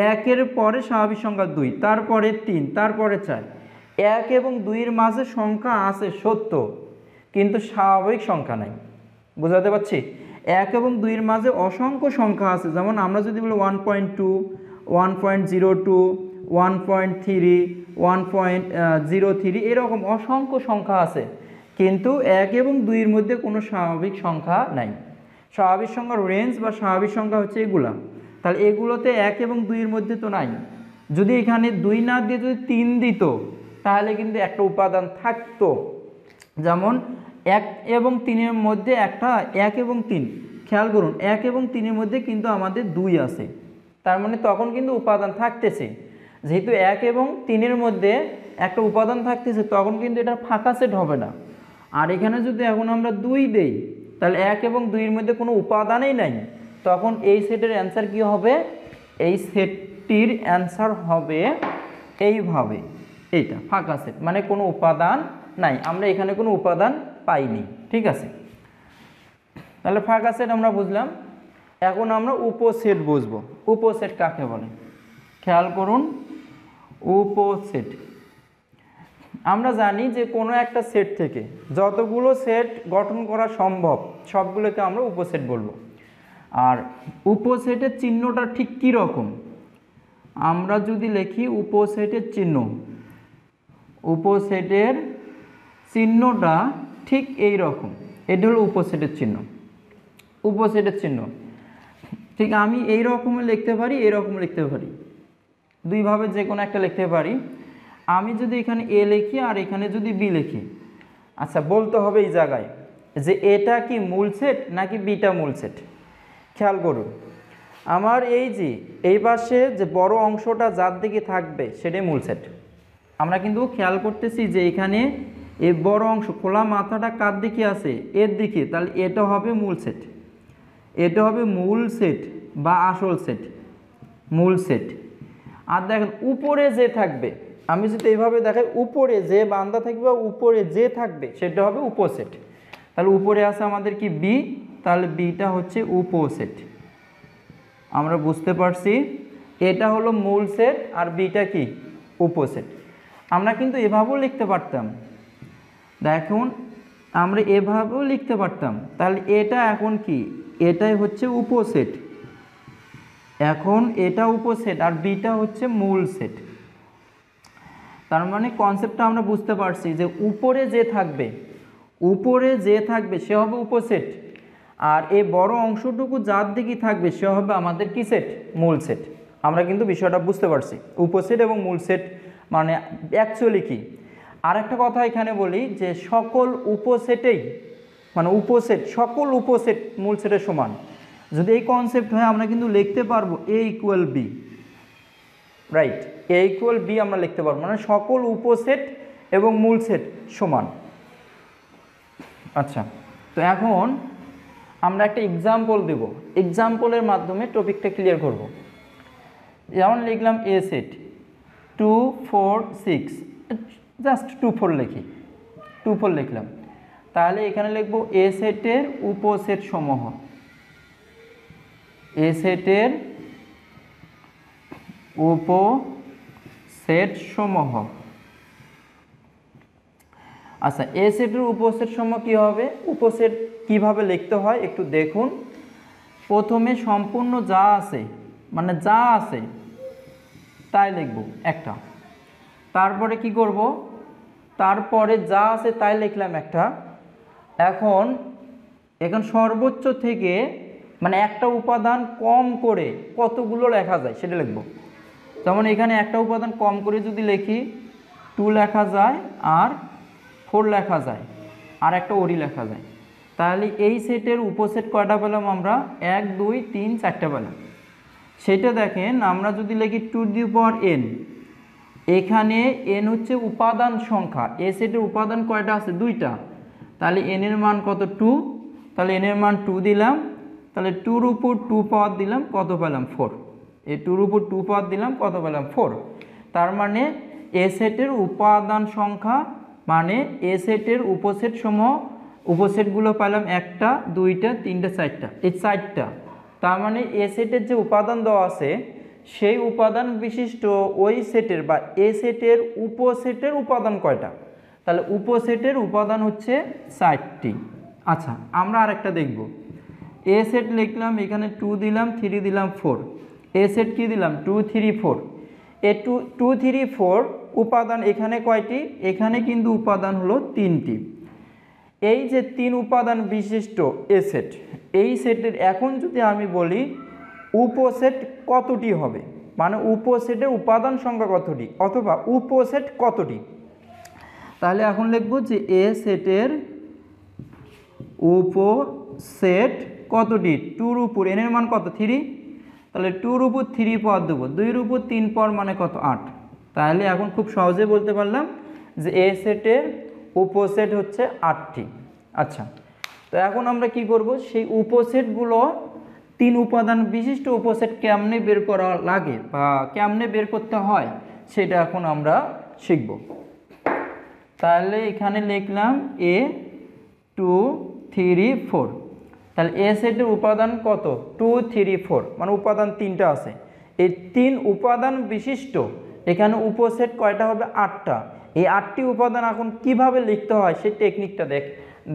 Speaker 1: 1-এর পরে স্বাভাবিক সংখ্যা 2, তারপরে 3, তারপরে 4। 1 এবং 2-এর মাঝে সংখ্যা আছে সত্য, কিন্তু স্বাভাবিক সংখ্যা নাই। বোঝাতে পারছি? 1 এবং 2-এর মাঝে অসংখ্য সংখ্যা আছে, যেমন আমরা যদি বলি 1.2 1.02 1.3 1.03, এরকম অসংখ্য সংখ্যা আছে, কিন্তু 1 এবং 2-এর মধ্যে কোনো স্বাভাবিক সংখ্যা নাই। স্বাভাবিক সংখ্যার রেঞ্জ বা স্বাভাবিক সংখ্যা হচ্ছে এগুলা। তাহলে এগুলোতে 1 এবং 2-এর মধ্যে তো নাই। যদি এখানে 2 না দিয়ে যদি 3 দিত, তাহলে কিন্তু একটা উপাদান থাকতো। যেমন 1 এবং 3-এর মধ্যে একটা 1 এবং 3, খেয়াল করুন 1 এবং 3-এর মধ্যে কিন্তু আমাদের 2 আছে, তার মানে তখন কিন্তু উপাদান থাকতেছে। যেহেতু 1 এবং 3-এর মধ্যে একটা উপাদান থাকতেছে, তখন কিন্তু এটা ফাঁকা সেট হবে না। আর এখানে যদি এখন আমরা 2 দেই, তাহলে 1 এবং 2-এর মধ্যে কোনো উপাদানই নাই, তখন এই সেটের অ্যান্সার কি হবে? এই সেটটির অ্যান্সার হবে এইভাবে, এইটা ফাঁকা সেট মানে কোনো উপাদান নাই, আমরা এখানে কোনো উপাদান পাইনি, ঠিক আছে? তাহলে ফাঁকা সেট আমরা বুঝলাম। এখন আমরা উপসেট বুঝবো। উপসেট কাকে বলে? খেয়াল করুন, উপসেট, আমরা জানি যে কোনো একটা সেট থেকে যতগুলো সেট গঠন করা সম্ভব সবগুলোকে আমরা উপসেট বলবো। আর উপসেটের চিহ্নটা ঠিক কী রকম? আমরা যদি লিখি উপসেটের চিহ্ন, উপসেটের চিহ্নটা ঠিক এই রকম, এটা হলো উপসেটের চিহ্ন। উপসেটের চিহ্ন ঠিক আমি এই রকমও লিখতে পারি, এরকম লিখতে পারি, দুইভাবে যে কোনো একটা লিখতে পারি। আমি যদি এখানে এ লিখি আর এখানে যদি বি লিখি, আচ্ছা বলতে হবে এই জায়গায় যে এটা কি মূল সেট নাকি বিটা মূল সেট। খেয়াল করুন, আমার এই যে এই পাশে যে বড় অংশটা যার দিকে থাকবে সেটাই মূল সেট। আমরা কিন্তু খেয়াল করতেছি যে এখানে এই বড় অংশ খোলা মাথাটা কার দিকে আছে? এর দিকে, তাহলে এটা হবে মূল সেট, এটা হবে মূল সেট বা আসল সেট, মূল সেট। আর দেখেন উপরে যে থাকবে, আমি যদি এইভাবে দেখাই, উপরে যে বান্দা থাকবে বা উপরে যে থাকবে সেটা হবে উপসেট। তাহলে উপরে আছে আমাদের কি বি, তাহলে বিটা হচ্ছে উপসেট। আমরা বুঝতে পারছি এটা হলো মূল সেট আর বিটা কি উপসেট। আমরা কিন্তু এভাবেও লিখতে পারতাম, দেখুন আমরা এভাবেও লিখতে পারতাম। তাহলে এটা এখন কি? এটাই হচ্ছে উপসেট, এখন এটা উপসেট আর বিটা হচ্ছে মূল সেট। তার মানে কনসেপ্টটা আমরা বুঝতে পারছি যে উপরে যে থাকবে, উপরে যে থাকবে সে হবে উপসেট, আর এই বড় অংশটুকু যার দিকে থাকবে সে হবে আমাদের কি সেট? মূল সেট। আমরা কিন্তু বিষয়টা বুঝতে পারছি উপসেট এবং মূল সেট মানে অ্যাকচুয়ালি কি। আর একটা কথা এখানে বলি যে সকল উপসেটেই মানে উপসেট, সকল উপসেট মূল সেটের সমান। যদি এই কনসেপ্ট হয় আমরা কিন্তু লিখতে পারবো A equal B, right, A equal B আমরা লিখতে পারবো, মানে সকল উপসেট এবং মূল সেট সমান। আচ্ছা, তো এখন আমরা একটা এক্সাম্পল দেব, এক্সাম্পলের মাধ্যমে টপিকটা ক্লিয়ার করব। যেমন লিখলাম এ সেট 2 4 6, জাস্ট 2 4 লিখি, 2 4 লিখলাম। তাহলে এখানে লিখব এ সেটের উপসেট সমূহ, এ সেটের উপসেট সমূহ। আচ্ছা, এ সেটের উপসেট সমূহ কী হবে, উপসেট কিভাবে লিখতে হয় একটু দেখুন। প্রথমে সম্পূর্ণ যা আছে, মানে যা আছে তাই লিখব একটা, তারপরে কি করব, তারপরে যা আছে তাই লিখলাম একটা। এখন সর্বোচ্চ থেকে মানে একটা উপাদান কম করে কতগুলো লেখা যায় সেটা লিখব। যেমন এখানে একটা উপাদান কম করে যদি লিখি 2 লেখা যায়, আর 4 লেখা যায়, আর একটা ওরি লেখা যায়। তাহলে এই সেটের উপসেট কয়টা পেলাম আমরা, 1 2 3 4টা পেলাম। সেটা দেখেন আমরা যদি লিখি 2n, এখানে n হচ্ছে উপাদান সংখ্যা, এ সেটের উপাদান কয়টা আছে, 2টা। তাহলে n এর মান কত, 2, তাহলে n এর মান 2 দিলাম, তাহলে 2 উপর 2 পাওয়ার দিলাম, কত পেলাম 4। এই 2 উপর 2 পাওয়ার দিলাম, কত পেলাম 4। তার মানে এ সেটের উপাদান সংখ্যা মানে এ সেটের উপসেট সমূহ, উপসেটগুলো পেলাম 1টা 2টা 3টা 4টা, এই 4টা। তার মানে এ সেটের যে উপাদান দেওয়া আছে সেই উপাদান বিশিষ্ট ওই সেটের বা এ সেটের উপসেটের উপাদান কয়টা, তাহলে উপসেটের উপাদান হচ্ছে 4টি। আচ্ছা, আমরা আরেকটা দেখব। এ সেট লিখলাম, এখানে 2 দিলাম 3 দিলাম 4, এ সেট কি দিলাম 2 3 4, এ 2 3 4 উপাদান এখানে কয়টি, এখানে কিন্তু উপাদান হলো 3টি। এই যে 3 উপাদান বিশিষ্ট এ সেট, এই সেটের এখন যদি আমি বলি উপসেট কতটি হবে, মানে উপসেটের উপাদান সংখ্যা কতটি অথবা উপসেট কতটি, তাহলে এখন লিখব যে এ সেটের উপসেট কতটি, 2 উপর n এর মান কত 3, তাহলে 2 উপর 3 পাওয়ার দেবো, 2 উপর 3 পাওয়ার মানে কত 8। তাহলে এখন খুব সহজে বলতে পারলাম যে এ সেটের উপসেট হচ্ছে 8টি। আচ্ছা, তো এখন আমরা কি করব, সেই উপসেটগুলো 3 উপাদান বিশিষ্ট উপসেট কেমনে বের করা লাগে বা কেমনে বের করতে হয় সেটা এখন আমরা শিখব। তাহলে এখানে লিখলাম এ 2 3 4, তাহলে এ সেটের উপাদান কত 2 3 4, মানে উপাদান 3টা আছে। এই 3 উপাদান বিশিষ্ট এখানে উপসেট কয়টা হবে 8টা। এই 8টি উপাদান এখন কিভাবে লিখতে হয় সেই টেকনিকটা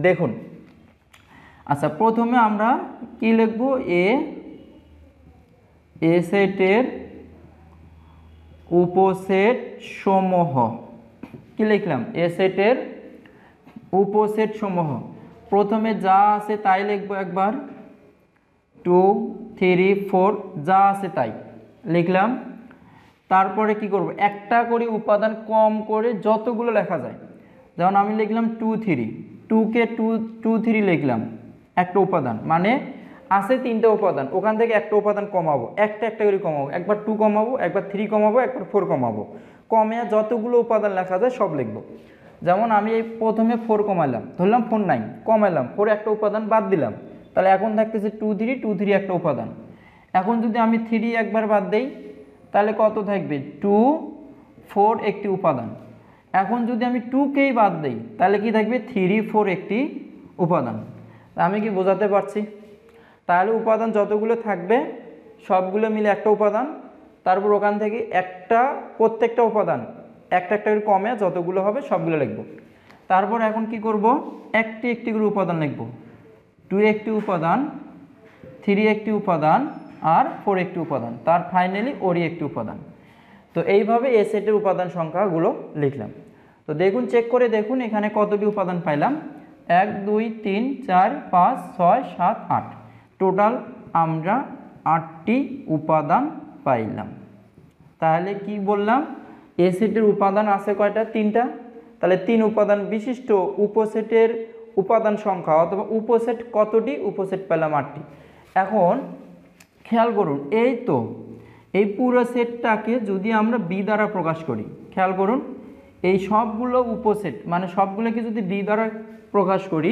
Speaker 1: দেখুন। আচ্ছা, প্রথমে আমরা কি লিখব, এ সেটের উপসেট সমূহ, কি লিখলাম, এ সেটের উপসেট সমূহ। প্রথমে যা আছে তাই লিখবো একবার, 2 3 4 যা আছে তাই লিখলাম। তারপরে কি করব, একটা করে উপাদান কম করে যতগুলো লেখা যায়। যেমন আমি লিখলাম 2 3, 2কে 2 3 লিখলাম, একটা উপাদান মানে আছে 3টা উপাদান, ওখান থেকে একটা উপাদান কমাবো, একটা করে কমাবো, একবার 2 কমাবো, একবার 3 কমাবো, একবার 4 কমাবো, কমে যতগুলো উপাদান লেখা যায় সব লিখবো। যেমন আমি এই প্রথমে 4 কমাইলাম, ধরলাম 4 9, কমাইলাম 4, একটা উপাদান বাদ দিলাম, তাহলে এখন থাকতেছে 2 3 একটা উপাদান। এখন যদি আমি 3 একবার বাদ দেই তাহলে কত থাকবে 2 4 একটি উপাদান। এখন যদি আমি 2কেই বাদ দেই তাহলে কি থাকবে 3 4 একটি উপাদান। আমি কি বোঝাতে পারছি? তাহলে উপাদান যতগুলো থাকবে সবগুলো মিলে একটা উপাদান, তারপর ওখান থেকে প্রত্যেকটা উপাদান একটা করে কমে যতগুলো হবে সবগুলো লিখব। তারপর এখন কি করব, একটি করে উপাদান লিখব, 2 একটি উপাদান, 3 একটি উপাদান, আর 4 একটি উপাদান, তার ফাইনালি ওরই একটি উপাদান। তো এইভাবে এ সেটের উপাদান সংখ্যাগুলো লিখলাম। তো দেখুন, চেক করে দেখুন এখানে কতটি উপাদান পাইলাম, 1 2 3 4 5 6 7 8, টোটাল আমরা 8টি উপাদান পাইলাম। তাহলে কি বললাম, এ সেটের উপাদান আছে কয়টা, 3টা। তাহলে 3 উপাদান বিশিষ্ট উপসেটের উপাদান সংখ্যা অথবা উপসেট কতটি, উপসেট পেলাম 8টি। এখন খেয়াল করুন, এই তো এই পুরো সেটটাকে যদি আমরা বি দ্বারা প্রকাশ করি, খেয়াল করুন এই সবগুলো উপসেট মানে সবগুলোকে যদি বি দ্বারা প্রকাশ করি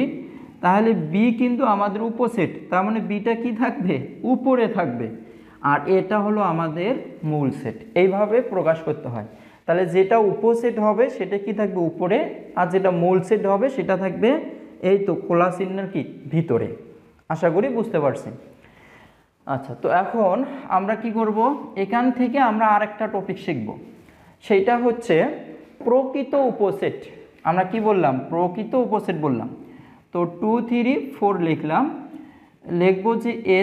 Speaker 1: তাহলে বি কিন্তু আমাদের উপসেট, তার মানে বিটা কি থাকবে, উপরে থাকবে, আর এটা হলো আমাদের মূল সেট। এইভাবে প্রকাশ করতে হয়। তাহলে যেটা উপসেট হবে সেটা কি থাকবে, উপরে, আর যেটা মূল সেট হবে সেটা থাকবে এই তো খোলা চিহ্নের কি ভিতরে। আশা করি বুঝতে পারছি। আচ্ছা, তো এখন আমরা কি করব, এখান থেকে আমরা আরেকটা টপিক শিখব, সেইটা হচ্ছে প্রকৃত উপসেট। আমরা কি বললাম, প্রকৃত উপসেট বললাম। তো 2 3 4 লিখলাম, লিখবো যে এ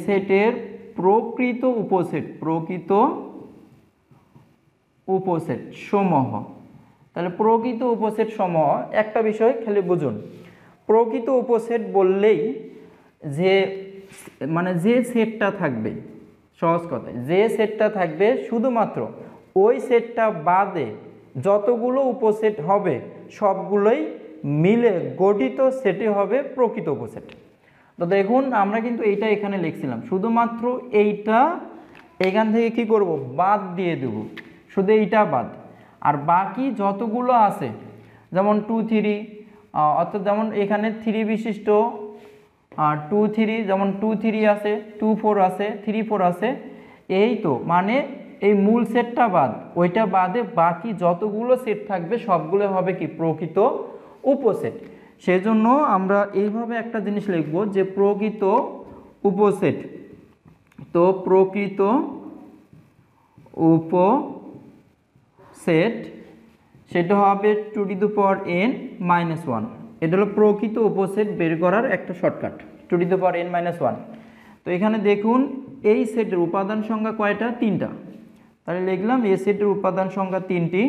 Speaker 1: সেটের প্রকৃত উপসেট, প্রকৃত উপসেট সমূহ। তাহলে প্রকৃত উপসেট সমূহ, একটা বিষয় খালি বুঝুন, প্রকৃত উপসেট বললেই যে মানে যে সেটটা থাকবে, সহজ কথায় যে সেটটা থাকবে শুধুমাত্র ওই সেটটা বাদে যতগুলো উপসেট হবে সবগুলোই মিলে গঠিত সেটই হবে প্রকৃত উপসেট। তো দেখুন আমরা কিন্তু এইটা এখানে লিখছিলাম, শুধুমাত্র এইটা এখান থেকে কি করব, বাদ দিয়ে দেব, শুধু এইটা বাদ, আর বাকি যতগুলো আছে যেমন 2 3 অর্থাৎ যেমন এখানে 3 বিশিষ্ট 2 3, যেমন 2 3 আছে, 2 4 আছে, 3 4 আছে, এই তো মানে এই মূল সেটটা বাদ, ওইটা বাদে বাকি যতগুলো সেট থাকবে সবগুলো হবে কি প্রকৃত উপসেট। সেজন্য আমরা এইভাবে একটা জিনিস লিখব যে প্রকৃত উপসেট। তো প্রকৃত উপসেট সেটা হবে 2n-1। এটা হলো প্রকৃত উপসেট বের করার একটা শর্টকাট, 2n-1। তো এখানে দেখুন এই সেটের উপাদান সংখ্যা কয়টা, 3টা। তাহলে লিখলাম এই সেটের উপাদান সংখ্যা 3টি।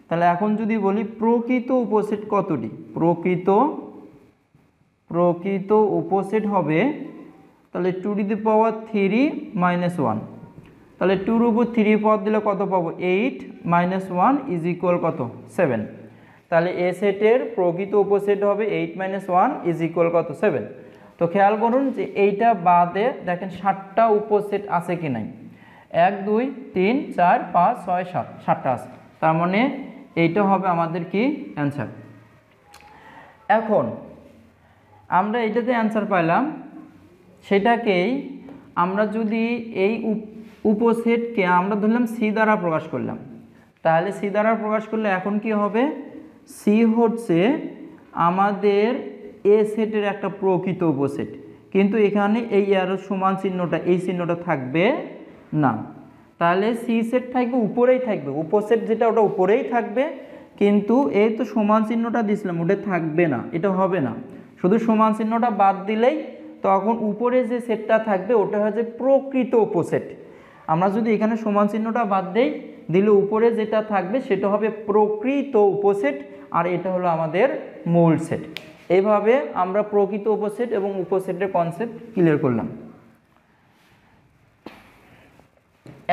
Speaker 1: তাহলে এখন যদি বলি প্রকৃত উপসেট কতটি, প্রকৃত উপসেট হবে তাহলে 2^3-1। তাহলে 2 উপর 3 পদ দিলে কত পাবো, 8 - 1 = কত, 7। তাহলে এ সেটের প্রকৃত উপসেট হবে 8 - 1 = কত, 7। তো খেয়াল করুন যে এইটা বাদে দেখেন 7টা উপসেট আছে কি নাই, 1 2 3 4 5 6 7, 7টা আছে। তার মানে এইটা হবে আমাদের কি অ্যান্সার। এখন আমরা এইটাতে অ্যান্সার পাইলাম, সেটাকেই আমরা যদি এই উপসেটকে আমরা ধরলাম সি দ্বারা প্রকাশ করলাম, তাহলে সি দ্বারা প্রকাশ করলে এখন কি হবে, সি হচ্ছে আমাদের এ সেটের একটা প্রকৃত উপসেট, কিন্তু এখানে এই আরো সমান চিহ্নটা, এই চিহ্নটা থাকবে না। তাহলে সি সেট থাকবে উপরেই থাকবে, উপসেট যেটা ওটা উপরেই থাকবে, কিন্তু এই তো সমান চিহ্নটা দিয়েছিলাম ওটা থাকবে না, এটা হবে না। শুধু সমান চিহ্নটা বাদ দিলেই তখন উপরে যে সেটটা থাকবে ওটা হচ্ছে প্রকৃত উপসেট। আমরা যদি এখানে সমান চিহ্নটা বাদ দেই, দিলে উপরে যেটা থাকবে সেটা হবে প্রকৃত উপসেট, আর এটা হলো আমাদের মূল সেট। এইভাবে আমরা প্রকৃত উপসেট এবং উপসেটের কনসেপ্ট ক্লিয়ার করলাম।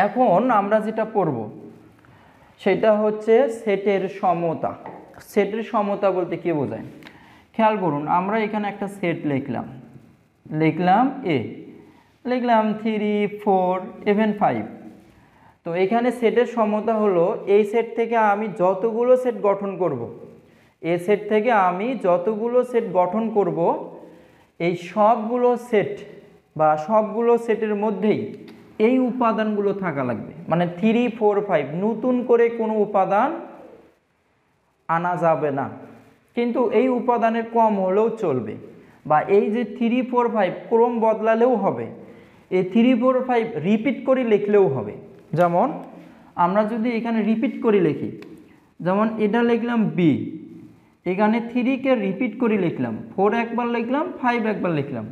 Speaker 1: এখন আমরা যেটা পড়ব সেটা হচ্ছে সেটের সমতা। সেটের সমতা বলতে কি বোঝায়, খেয়াল করুন আমরা এখানে একটা সেট লিখলাম এ, লিখলাম 3 4 even 5। তো এখানে সেটের সমতা হলো এই সেট থেকে আমি যতগুলো সেট গঠন করব, এই সেট থেকে আমি যতগুলো সেট গঠন করব, এই সবগুলো সেট বা সবগুলো সেটের মধ্যেই এই উপাদানগুলো থাকা লাগবে। মানে 3 4 5 নতুন করে কোনো উপাদান আনা যাবে না, কিন্তু এই উপাদানের কম হলেও চলবে, বা এই যে 3 4 5 ক্রম বদলালেও হবে, এই 3 4 5 রিপিট করে লিখলেও হবে। যেমন আমরা যদি এখানে রিপিট করে লিখি, যেমন এটা লিখলাম বি, এখানে 3কে রিপিট করে লিখলাম, 4 একবার লিখলাম, 5 একবার লিখলাম,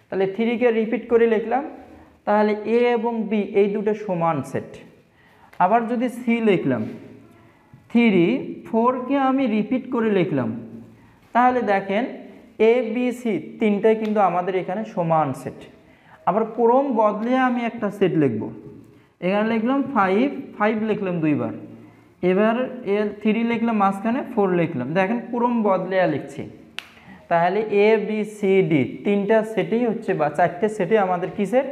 Speaker 1: তাহলে 3কে রিপিট করে লিখলাম, তাহলে এ এবং বি এই দুটো সমান সেট। আবার যদি সি লিখলাম, 3 4কে আমি রিপিট করে লিখলাম, তাহলে দেখেন এ বি সি তিনটাই কিন্তু আমাদের এখানে সমান সেট। আবার ক্রম বদলে আমি একটা সেট লিখব, এখানে লিখলাম 5 5 লিখলাম দুইবার, এবার 3 লিখলাম মাঝখানে, 4 লিখলাম, দেখেন ক্রম বদলে লিখছি। তাহলে এ বি সি ডি তিনটা সেটেই হচ্ছে বা চারটে সেটে আমাদের কি সেট?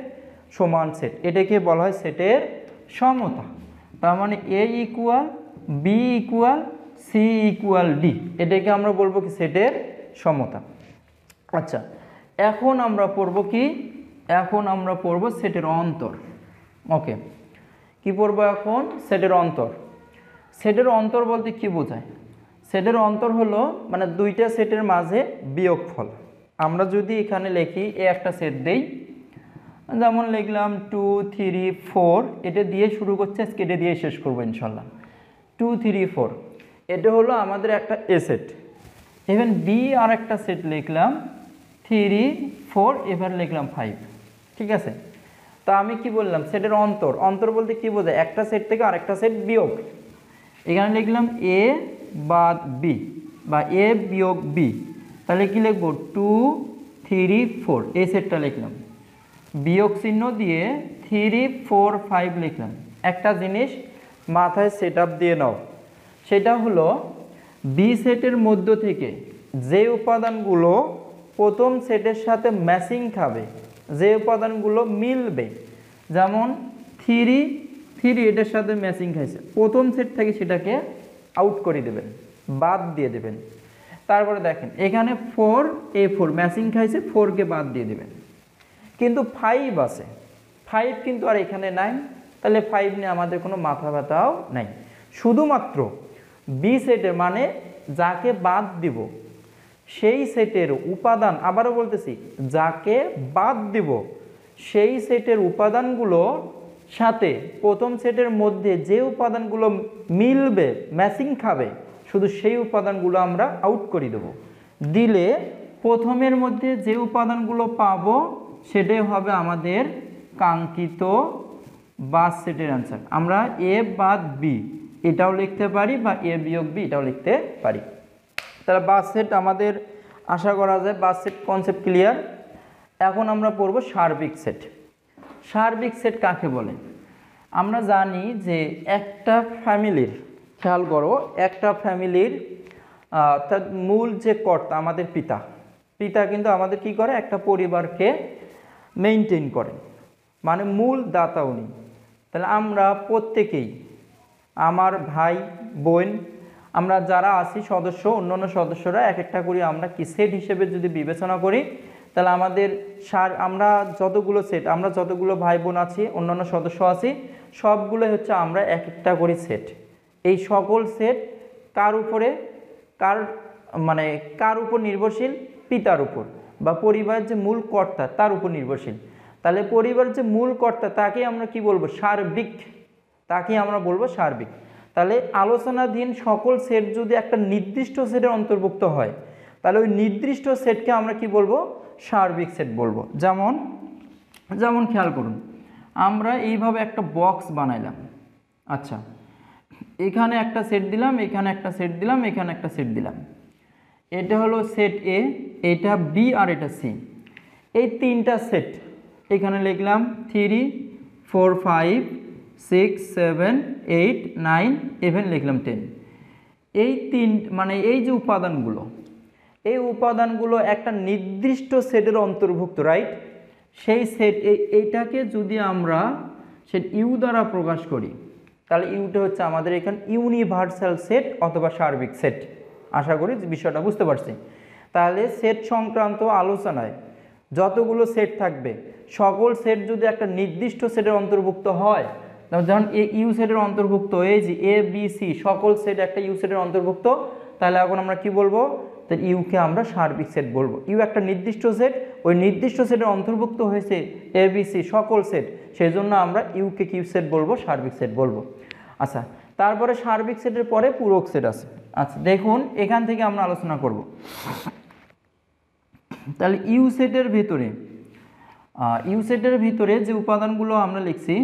Speaker 1: সমান সেট। এটাকে বলা হয় সেটের সমতা। তার মানে A equal B equal C equal D, এটাকে আমরা বলবো কি? সেটের সমতা। আচ্ছা, এখন আমরা পড়ব কি? এখন আমরা পড়ব সেটের অন্তর। ওকে, কি পড়ব এখন? সেটের অন্তর। সেটের অন্তর বলতে কি বোঝায়? সেটের অন্তর হলো মানে দুইটা সেটের মাঝে বিয়োগফল। আমরা যদি এখানে লিখি এ একটা সেট দেই, যেমন লিখলাম 2 3 4, এটা দিয়ে শুরু করছে, আজকে এটা দিয়ে শেষ করবো ইনশাল্লাহ। 2 3 4 এটা হলো আমাদের একটা এ সেট। ইভেন বি আর একটা সেট লিখলাম 3 4, এবার লিখলাম 5। ঠিক আছে, তা আমি কি বললাম? সেটের অন্তর। অন্তর বলতে কি বোঝায়? একটা সেট থেকে আরেকটা সেট বিয়োগ। এখানে লিখলাম এ বাদ বি বা এ বিয়োগ বি, তাহলে কি লিখবো? 2 3 4 এই সেটটা লিখলাম, বিয়োগ চিহ্ন দিয়ে 3 4 5 লিখলাম। একটা জিনিস মাথায় সেট আপ দিয়ে নাও, সেটা হলো বি সেটের মধ্য থেকে যে উপাদানগুলো প্রথম সেটের সাথে ম্যাচিং খাবে, যে উপাদানগুলো মিলবে, যেমন 3 3 এটার সাথে ম্যাচিং খাইছে, প্রথম সেট থেকে সেটাকে আউট করে দেবেন, বাদ দিয়ে দেবেন। তারপরে দেখেন এখানে 4 এ 4 ম্যাচিং খাইছে, 4কে বাদ দিয়ে দেবেন। কিন্তু 5 আছে, 5 কিন্তু আর এখানে নাই, তাহলে 5 নিয়ে আমাদের কোনো মাথা ব্যথাও নাই। শুধুমাত্র বি সেটের মানে যাকে বাদ দিব সেই সেটের উপাদান, আবারও বলতেছি, যাকে বাদ দিব সেই সেটের উপাদানগুলো সাথে প্রথম সেটের মধ্যে যে উপাদানগুলো মিলবে, ম্যাচিং খাবে, শুধু সেই উপাদানগুলো আমরা আউট করে দেব। দিলে প্রথমের মধ্যে যে উপাদানগুলো পাবো সেটাই হবে আমাদের কাঙ্ক্ষিত বাস সেটের অ্যান্সার। আমরা এ বাদ বি এটাও লিখতে পারি বা এ বিয়োগ বি এটাও লিখতে পারি। তাহলে বাস সেট আমাদের আশা করা যায় বাস সেট কনসেপ্ট ক্লিয়ার। এখন আমরা পড়ব সার্বিক সেট। সার্বিক সেট কাকে বলে? আমরা জানি যে একটা ফ্যামিলির, খেয়াল করো, একটা ফ্যামিলির তার মূল যে কর্তা আমাদের পিতা, পিতা কিন্তু আমাদের কি করে? একটা পরিবারকে মেইনটেইন করেন, মানে মূল দাতা উনি। তাহলে আমরা প্রত্যেকেই, আমার ভাই বোন, আমরা যারা আছি সদস্য, অন্যান্য সদস্যরা এক একটা করি আমরা কি সেট হিসেবে যদি বিবেচনা করি, তাহলে আমাদের আমরা যতগুলো সেট, আমরা যতগুলো ভাই বোন আছি, অন্যান্য সদস্য আছি, সবগুলো হচ্ছে আমরা এক একটা করি সেট। এই সকল সেট কার উপরে, কার উপর নির্ভরশীল? পিতার উপর, বা পরিবারের যে মূল কর্তা তার উপর নির্ভরশীল। তাহলে পরিবারের যে মূল কর্তা তাকে আমরা কি বলবো? সার্বিক। তাকে আমরা বলবো সার্বিক। তাহলে আলোচনাধীন সকল সেট যদি একটা নির্দিষ্ট সেটের অন্তর্ভুক্ত হয়, তাহলে ওই নির্দিষ্ট সেটকে আমরা কি বলবো? সার্বিক সেট বলবো। যেমন খেয়াল করুন, আমরা এইভাবে একটা বক্স বানাইলাম। আচ্ছা, এখানে একটা সেট দিলাম, এখানে একটা সেট দিলাম, এখানে একটা সেট দিলাম। এটা হলো সেট এ, এটা বি আর এটা সি। এই তিনটা সেট এখানে লিখলাম 3 4 5 6 7 8 9 ইভেন লিখলাম 10। এই এই যে উপাদানগুলো, এই উপাদানগুলো একটা নির্দিষ্ট সেটের অন্তর্ভুক্ত, রাইট? সেই সেট এইটাকে যদি আমরা সেট ইউ দ্বারা প্রকাশ করি, তাহলে ইউটা হচ্ছে আমাদের এখানে ইউনিভার্সাল সেট অথবা সার্বিক সেট। আশা করি বিষয়টা বুঝতে পারছি। তাহলে সেট সংক্রান্ত আলোচনায় যতগুলো সেট থাকবে, সকল সেট যদি একটা নির্দিষ্ট সেটের অন্তর্ভুক্ত হয়, যেমন এ ইউ সেটের অন্তর্ভুক্ত, এই যে এ বি সি সকল সেট একটা ইউ সেটের অন্তর্ভুক্ত, তাহলে এখন আমরা কি বলবো? তাহলে ইউকে আমরা সার্বিক সেট বলবো। ইউ একটা নির্দিষ্ট সেট, ওই নির্দিষ্ট সেটের অন্তর্ভুক্ত হয়েছে এ বি সি সকল সেট, সেই জন্য আমরা ইউকে কিউ সেট বলবো, সার্বিক সেট বলবো। আচ্ছা, তারপরে সার্বিক সেটের পরে পূরক সেট আছে। আচ্ছা দেখুন, এখান থেকে আমরা আলোচনা করব। তাহলে ইউ সেটের ভিতরে যে উপাদানগুলো আমরা লিখছি,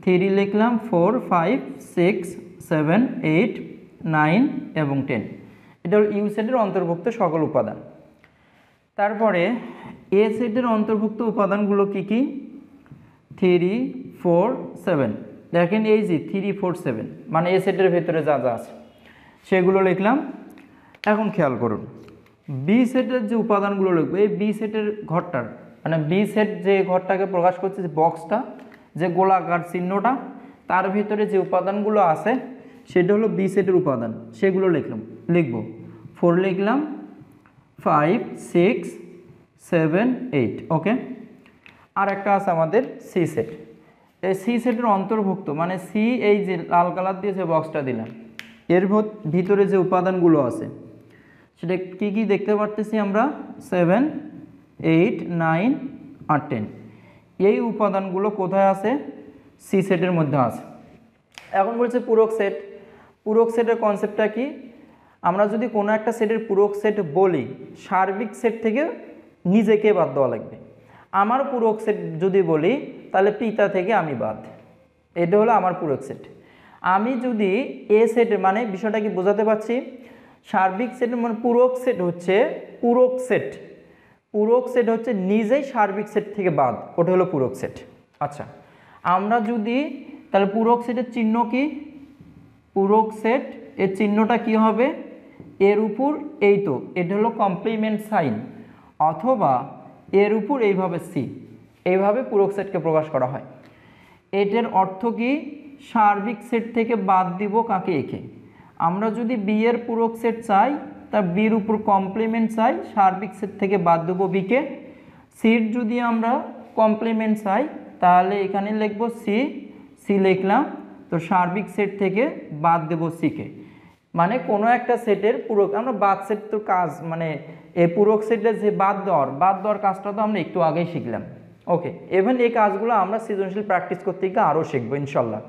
Speaker 1: 3 লিখলাম, 4 5 6 7 8 9 এবং 10, এটা হল ইউ সেটের অন্তর্ভুক্ত সকল উপাদান। তারপরে এ সেটের অন্তর্ভুক্ত উপাদানগুলো কি কি? 3 4 7, দেখেন এই যে 3 4 7 মানে এ সেটের ভেতরে যা যা আছে সেগুলো লিখলাম। এখন খেয়াল করুন, বি সেটের যে উপাদানগুলো লিখবো, এই বি সেটের ঘরটার মানে বি সেট যে ঘরটাকে প্রকাশ করছে, যে বক্সটা, যে গোলাকার চিহ্নটা, তার ভিতরে যে উপাদানগুলো আছে সেটা হলো বি সেটের উপাদান, সেগুলো লিখবো 4 লিখলাম, 5 6 7 8। ওকে, আর একটা আছে আমাদের সি সেট। এই সি সেটের অন্তর্ভুক্ত মানে সি, এই যে লাল কালার দিয়ে যে বক্সটা দিলাম, এর ভিতরে যে উপাদানগুলো আছে সেটা কি কি দেখতে পারতেছি আমরা, 7 8 9 আর 10। এই উপাদানগুলো কোথায় আছে, সি সেটের মধ্যে আছে। এখন বলছে পূরক সেট। পূরক সেটের কনসেপ্টটা কি, আমরা যদি কোনো একটা সেটের পূরক সেট বলি, সার্বিক সেট থেকে নিজেকে বাদ দেওয়া লাগবে। আমার পূরক সেট যদি বলি তাহলে পিতা থেকে আমি বাদ, এটা হলো আমার পূরক সেট। আমি যদি এ সেট, মানে বিষয়টা কি বোঝাতে পারছি, সার্বিক সেট মানে পূরক সেট হচ্ছে পূরক সেট, পূরক সেট হচ্ছে নিজেই সার্বিক সেট থেকে বাদ, ওটা হলো পূরক সেট। আচ্ছা, আমরা যদি তাহলে পূরক সেটের চিহ্ন কি, পূরক সেট এর চিহ্নটা কি হবে, এর উপর এই তো এটা হলো কমপ্লিমেন্ট সাইন, অথবা এর উপর এইভাবে সি, এইভাবে পূরক সেটকে প্রকাশ করা হয়। এটার অর্থ কি, সার্বিক সেট থেকে বাদ দিব কাকে, একে। আমরা যদি বি এর পূরক সেট চাই, তা বির উপর কমপ্লিমেন্ট চাই, সার্বিক সেট থেকে বাদ দেবো বিকে। সির যদি আমরা কমপ্লিমেন্ট চাই তাহলে এখানে লিখবো সি, সি লিখলাম, তো সার্বিক সেট থেকে বাদ দেবো সিকে। মানে কোনো একটা সেটের পূরক, আমরা বাদ সেট তো কাজ মানে এই পূরক সেটের যে বাদ দেওয়ার কাজটা তো আমরা একটু আগেই শিখলাম। ওকে, ইভেন এই কাজগুলো আমরা সৃজনশীল প্র্যাকটিস করতে গিয়ে আরও শিখবো ইনশাল্লাহ।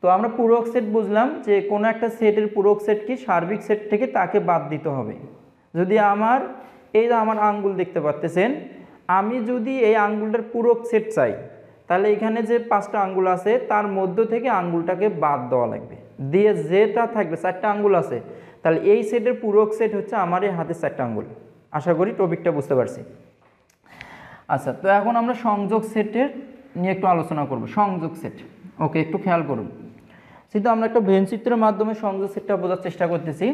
Speaker 1: তো আমরা পূরক সেট বুঝলাম যে কোনো একটা সেটের পূরক সেট কি, সার্বিক সেট থেকে তাকে বাদ দিতে হবে। যদি আমার এই আমার আঙ্গুল দেখতে পাচ্ছেন, আমি যদি এই আঙ্গুলটার পূরক সেট চাই তাহলে এখানে যে 5টা আঙ্গুল আছে তার মধ্য থেকে আঙ্গুলটাকে বাদ দেওয়া লাগবে, দিয়ে যেটা থাকবে 4টা আঙ্গুল আছে, তাহলে এই সেটের পূরক সেট হচ্ছে আমার এই হাতের 4টা আঙ্গুল। আশা করি টপিকটা বুঝতে পারছি। আচ্ছা, তো এখন আমরা সংযোগ সেটের নিয়ে একটু আলোচনা করব, সংযোগ সেট। ওকে, একটু খেয়াল করুন, কিন্তু আমরা একটা ভেন চিত্রের মাধ্যমে সংযোগ সেটটা বোঝার চেষ্টা করতেছি।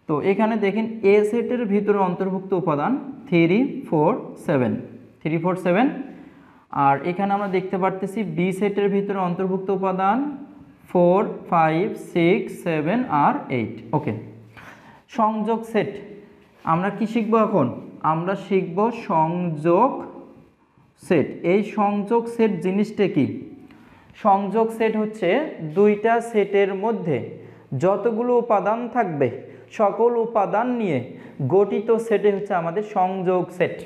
Speaker 1: তো এখানে দেখেন এ সেটের ভিতরে অন্তর্ভুক্ত উপাদান 3 4 7, 3 4 7। আর এখানে আমরা দেখতে পারতেছি বি সেটের ভিতরে অন্তর্ভুক্ত উপাদান 4 5 6 7 আর 8। ওকে, সংযোগ সেট আমরা কি শিখবো এখন, আমরা শিখব সংযোগ সেট। এই সংযোগ সেট জিনিসটা কি, সংযোগ সেট হচ্ছে দুইটা সেটের মধ্যে যতগুলো উপাদান থাকবে সকল উপাদান নিয়ে গঠিত সেটে হচ্ছে আমাদের সংযোগ সেট।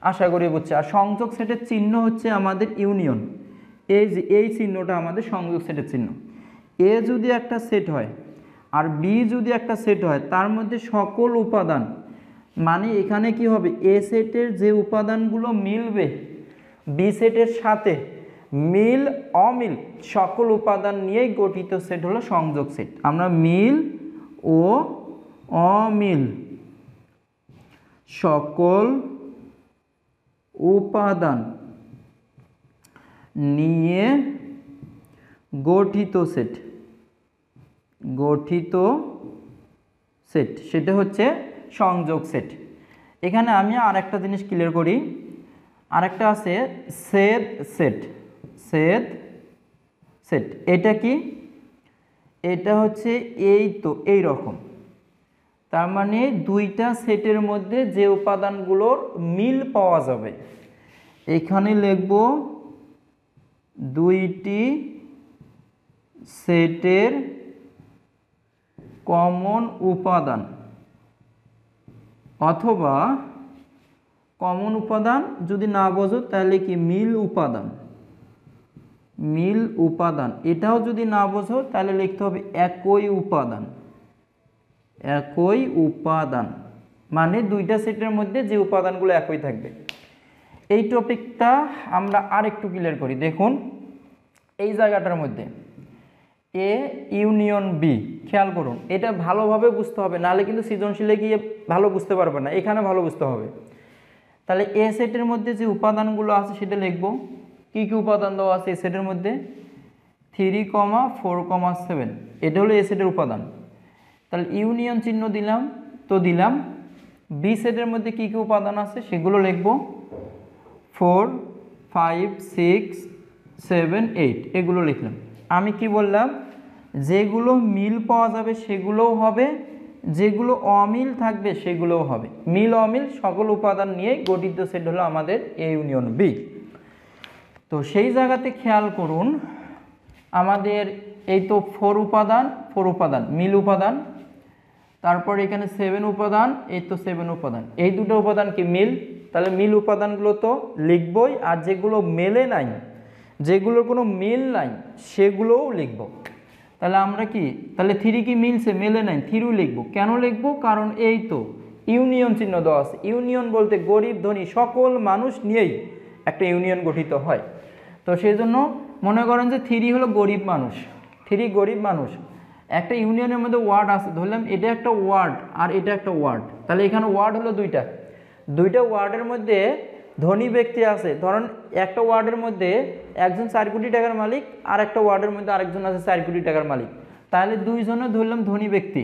Speaker 1: আশা করি বুঝছে। আর সংযোগ সেটের চিহ্ন হচ্ছে আমাদের ইউনিয়ন, এই যে এই চিহ্নটা আমাদের সংযোগ সেটের চিহ্ন। এ যদি একটা সেট হয় আর বি যদি একটা সেট হয়, তার মধ্যে সকল উপাদান, মানে এখানে কি হবে, এ সেটের যে উপাদানগুলো মিলবে বি সেটের সাথে, মিল অমিল সকল উপাদান নিয়েই গঠিত সেট হলো সংযোগ সেট। আমরা মিল ও অমিল সকল উপাদান নিয়ে গঠিত সেট, গঠিত সেট সেটা হচ্ছে সংযোগ সেট। এখানে আমি আরেকটা জিনিস ক্লিয়ার করি, আরেকটা আছে ছেদ সেট, ছেদ সেট। এটা কি, এটা হচ্ছে এই তো এই রকম, তার মানে দুইটা সেটের মধ্যে যে উপাদানগুলোর মিল পাওয়া যাবে, এখানে লিখব দুইটি সেটের কমন উপাদান, অথবা কমন উপাদান যদি না বোঝো তাহলে কি মিল উপাদান, মিল উপাদান। এটাও যদি না বোঝো তাহলে লিখতে হবে একই উপাদান, একই উপাদান, মানে দুইটা সেটের মধ্যে যে উপাদানগুলো একই থাকবে। এই টপিকটা আমরা আরেকটু ক্লিয়ার করি। দেখুন এই জায়গাটার মধ্যে এ ইউনিয়ন বি, খেয়াল করুন, এটা ভালোভাবে বুঝতে হবে, নাহলে কিন্তু সৃজনশীলে গিয়ে ভালো বুঝতে পারবে না, এখানে ভালো বুঝতে হবে। তাহলে এ সেটের মধ্যে যে উপাদানগুলো আছে সেটা লিখব। কি কি উপাদান দেওয়া আছে এ সেটের মধ্যে, 3, 4, 7, এটা হলো এ সেটের উপাদান। তাহলে ইউনিয়ন চিহ্ন দিলাম, তো দিলাম বি সেটের মধ্যে কী কী উপাদান আছে সেগুলো লিখব। 4 5 6 7 8 এগুলো লিখলাম। আমি কি বললাম, যেগুলো মিল পাওয়া যাবে সেগুলোও হবে, যেগুলো অমিল থাকবে সেগুলোও হবে। মিল অমিল সকল উপাদান নিয়ে গঠিত সেট হলো আমাদের এ ইউনিয়ন বি। তো সেই জায়গাতে খেয়াল করুন, আমাদের এই তো 4 উপাদান মিল উপাদান, তারপর এখানে 7 উপাদান, এই তো 7 উপাদান, এই দুটো উপাদান কি মিল, তাহলে মিল উপাদানগুলো তো লিখবই, আর যেগুলো মেলে নাই, যেগুলোর কোনো মিল নাই সেগুলোও লিখব। তাহলে আমরা কি, তাহলে 3 কি মিলছে, মেলে নাই, 3ও লিখব। কেন লিখব, কারণ এই তো ইউনিয়ন চিহ্ন দেওয়া আছে। ইউনিয়ন বলতে গরিব ধনী সকল মানুষ নিয়েই একটা ইউনিয়ন গঠিত হয়। তো সেই জন্য মনে করেন যে 3 হলো গরিব মানুষ, 3 গরিব মানুষ। একটা ইউনিয়নের মধ্যে ওয়ার্ড আছে, ধরলাম এটা একটা ওয়ার্ড আর এটা একটা ওয়ার্ড, তাহলে এখানে ওয়ার্ড হলো দুইটা ওয়ার্ডের মধ্যে ধনী ব্যক্তি আছে। ধরেন একটা ওয়ার্ডের মধ্যে একজন 4 কোটি টাকার মালিক, আর একটা ওয়ার্ডের মধ্যে আরেকজন আছে 4 কোটি টাকার মালিক, তাহলে দুইজনে ধরলাম ধনী ব্যক্তি,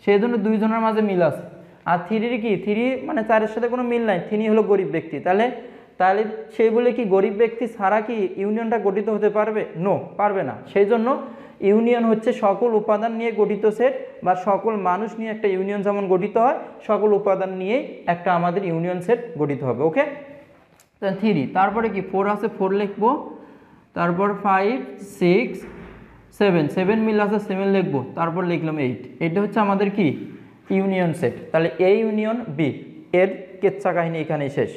Speaker 1: সেই জন্য দুইজনের মাঝে মিল আছে। আর 3 কি, 3 মানে 4-এর সাথে কোনো মিল নাই, 3 হলো গরিব ব্যক্তি। তাহলে সেই বলে কি গরিব ব্যক্তি ছাড়া কি ইউনিয়নটা গঠিত হতে পারবে? নো, পারবে না। সেই জন্য ইউনিয়ন হচ্ছে সকল উপাদান নিয়ে গঠিত সেট, বা সকল মানুষ নিয়ে একটা ইউনিয়ন যেমন গঠিত হয়, সকল উপাদান নিয়ে একটা আমাদের ইউনিয়ন সেট গঠিত হবে। ওকে, তাহলে 3, তারপরে কি 4 আছে, 4 লিখবো, তারপর 5 6 7 মিল আছে, 7 লিখবো, তারপর লিখলাম 8। এটা হচ্ছে আমাদের কি ইউনিয়ন সেট। তাহলে এ ইউনিয়ন বি এর কেচ্ছা কাহিনী এখানেই শেষ।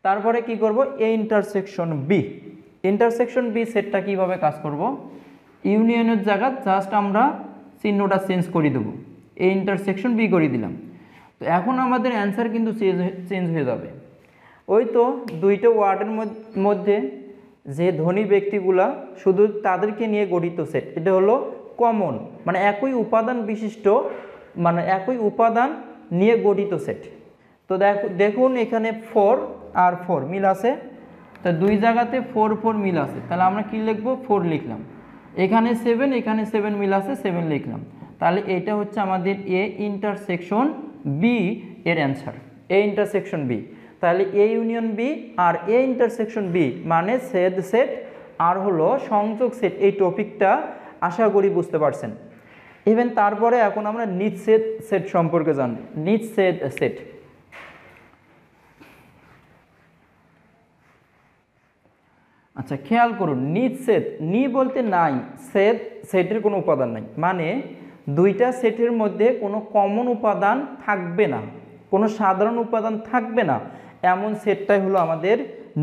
Speaker 1: তারপরে কি করব, A intersection B. Intersection B সেটটা কিভাবে কাজ করব, ইউনিয়নের জায়গা জাস্ট আমরা চিহ্নটা চেঞ্জ করে দেবো, এ ইন্টারসেকশন বি করে দিলাম। তো এখন আমাদের অ্যান্সার কিন্তু চেঞ্জ হয়ে যাবে। ওই তো দুইটা ওয়ার্ডের মধ্যে যে ধনী ব্যক্তিগুলা শুধু তাদেরকে নিয়ে গঠিত সেট, এটা হলো কমন, মানে একই উপাদান বিশিষ্ট, মানে একই উপাদান নিয়ে গঠিত সেট। তো দেখুন এখানে 4 আর 4 মিল আছে, তো দুই জায়গাতে 4 4 মিল আছে, তাহলে আমরা কি লিখবো, 4 লিখলাম। এখানে 7, এখানে 7 মিল আছে, 7 লিখলাম। তাহলে এটা হচ্ছে আমাদের এ ইন্টারসেকশন বি এর অ্যান্সার, এ ইন্টারসেকশন বি। তাহলে এ ইউনিয়ন বি আর এ ইন্টারসেকশন বি মানে ছেদ সেট আর হলো সংযোগ সেট। এই টপিকটা আশা করি বুঝতে পারছেন। ইভেন তারপরে এখন আমরা নিচ্ছেদ সেট সম্পর্কে জানব। নিচ্ছেদ সেট, আচ্ছা খেয়াল করুন, নিচ্ছেদ, নি বলতে নাই, সেটের কোনো উপাদান নাই, মানে দুইটা সেটের মধ্যে কোনো কমন উপাদান থাকবে না, কোনো সাধারণ উপাদান থাকবে না, এমন সেটটাই হলো আমাদের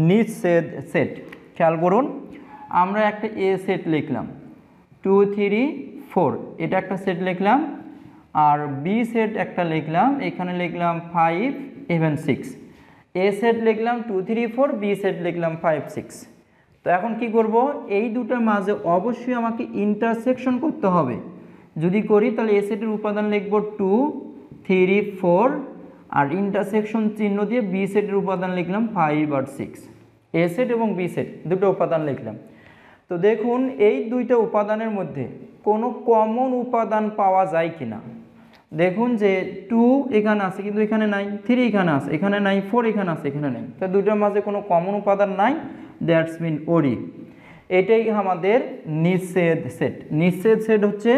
Speaker 1: নিচ্ছেদ সেট। খেয়াল করুন, আমরা একটা এ সেট লিখলাম 2 3 4, এটা একটা সেট লিখলাম, আর বি সেট একটা লিখলাম, এখানে লিখলাম 5 even 6। এ সেট লিখলাম 2 3 4, বি সেট লিখলাম 5 6। তো এখন কি করব, এই দুটোর মাঝে অবশ্যই আমাকে ইন্টারসেকশন করতে হবে। যদি করি তাহলে এ সেটের উপাদান লিখব 2 3 4, আর ইন্টারসেকশন চিহ্ন দিয়ে বি সেটের উপাদান লিখলাম 5 আর 6। এ সেট এবং বি সেট দুটো উপাদান লিখলাম। তো দেখুন এই দুইটা উপাদানের মধ্যে কোনো কমন উপাদান পাওয়া যায় কিনা। দেখুন যে 2 এখানে আছে কিন্তু এখানে নাই, 3 এখানে আছে এখানে নাই, 4 এখানে আছে এখানে নাই, তো দুইটার মাঝে কোনো কমন উপাদান নাই, দ্যাটস মিন ওরি। এটাই আমাদের নিচ্ছেদ সেট। নিচ্ছেদ সেট হচ্ছে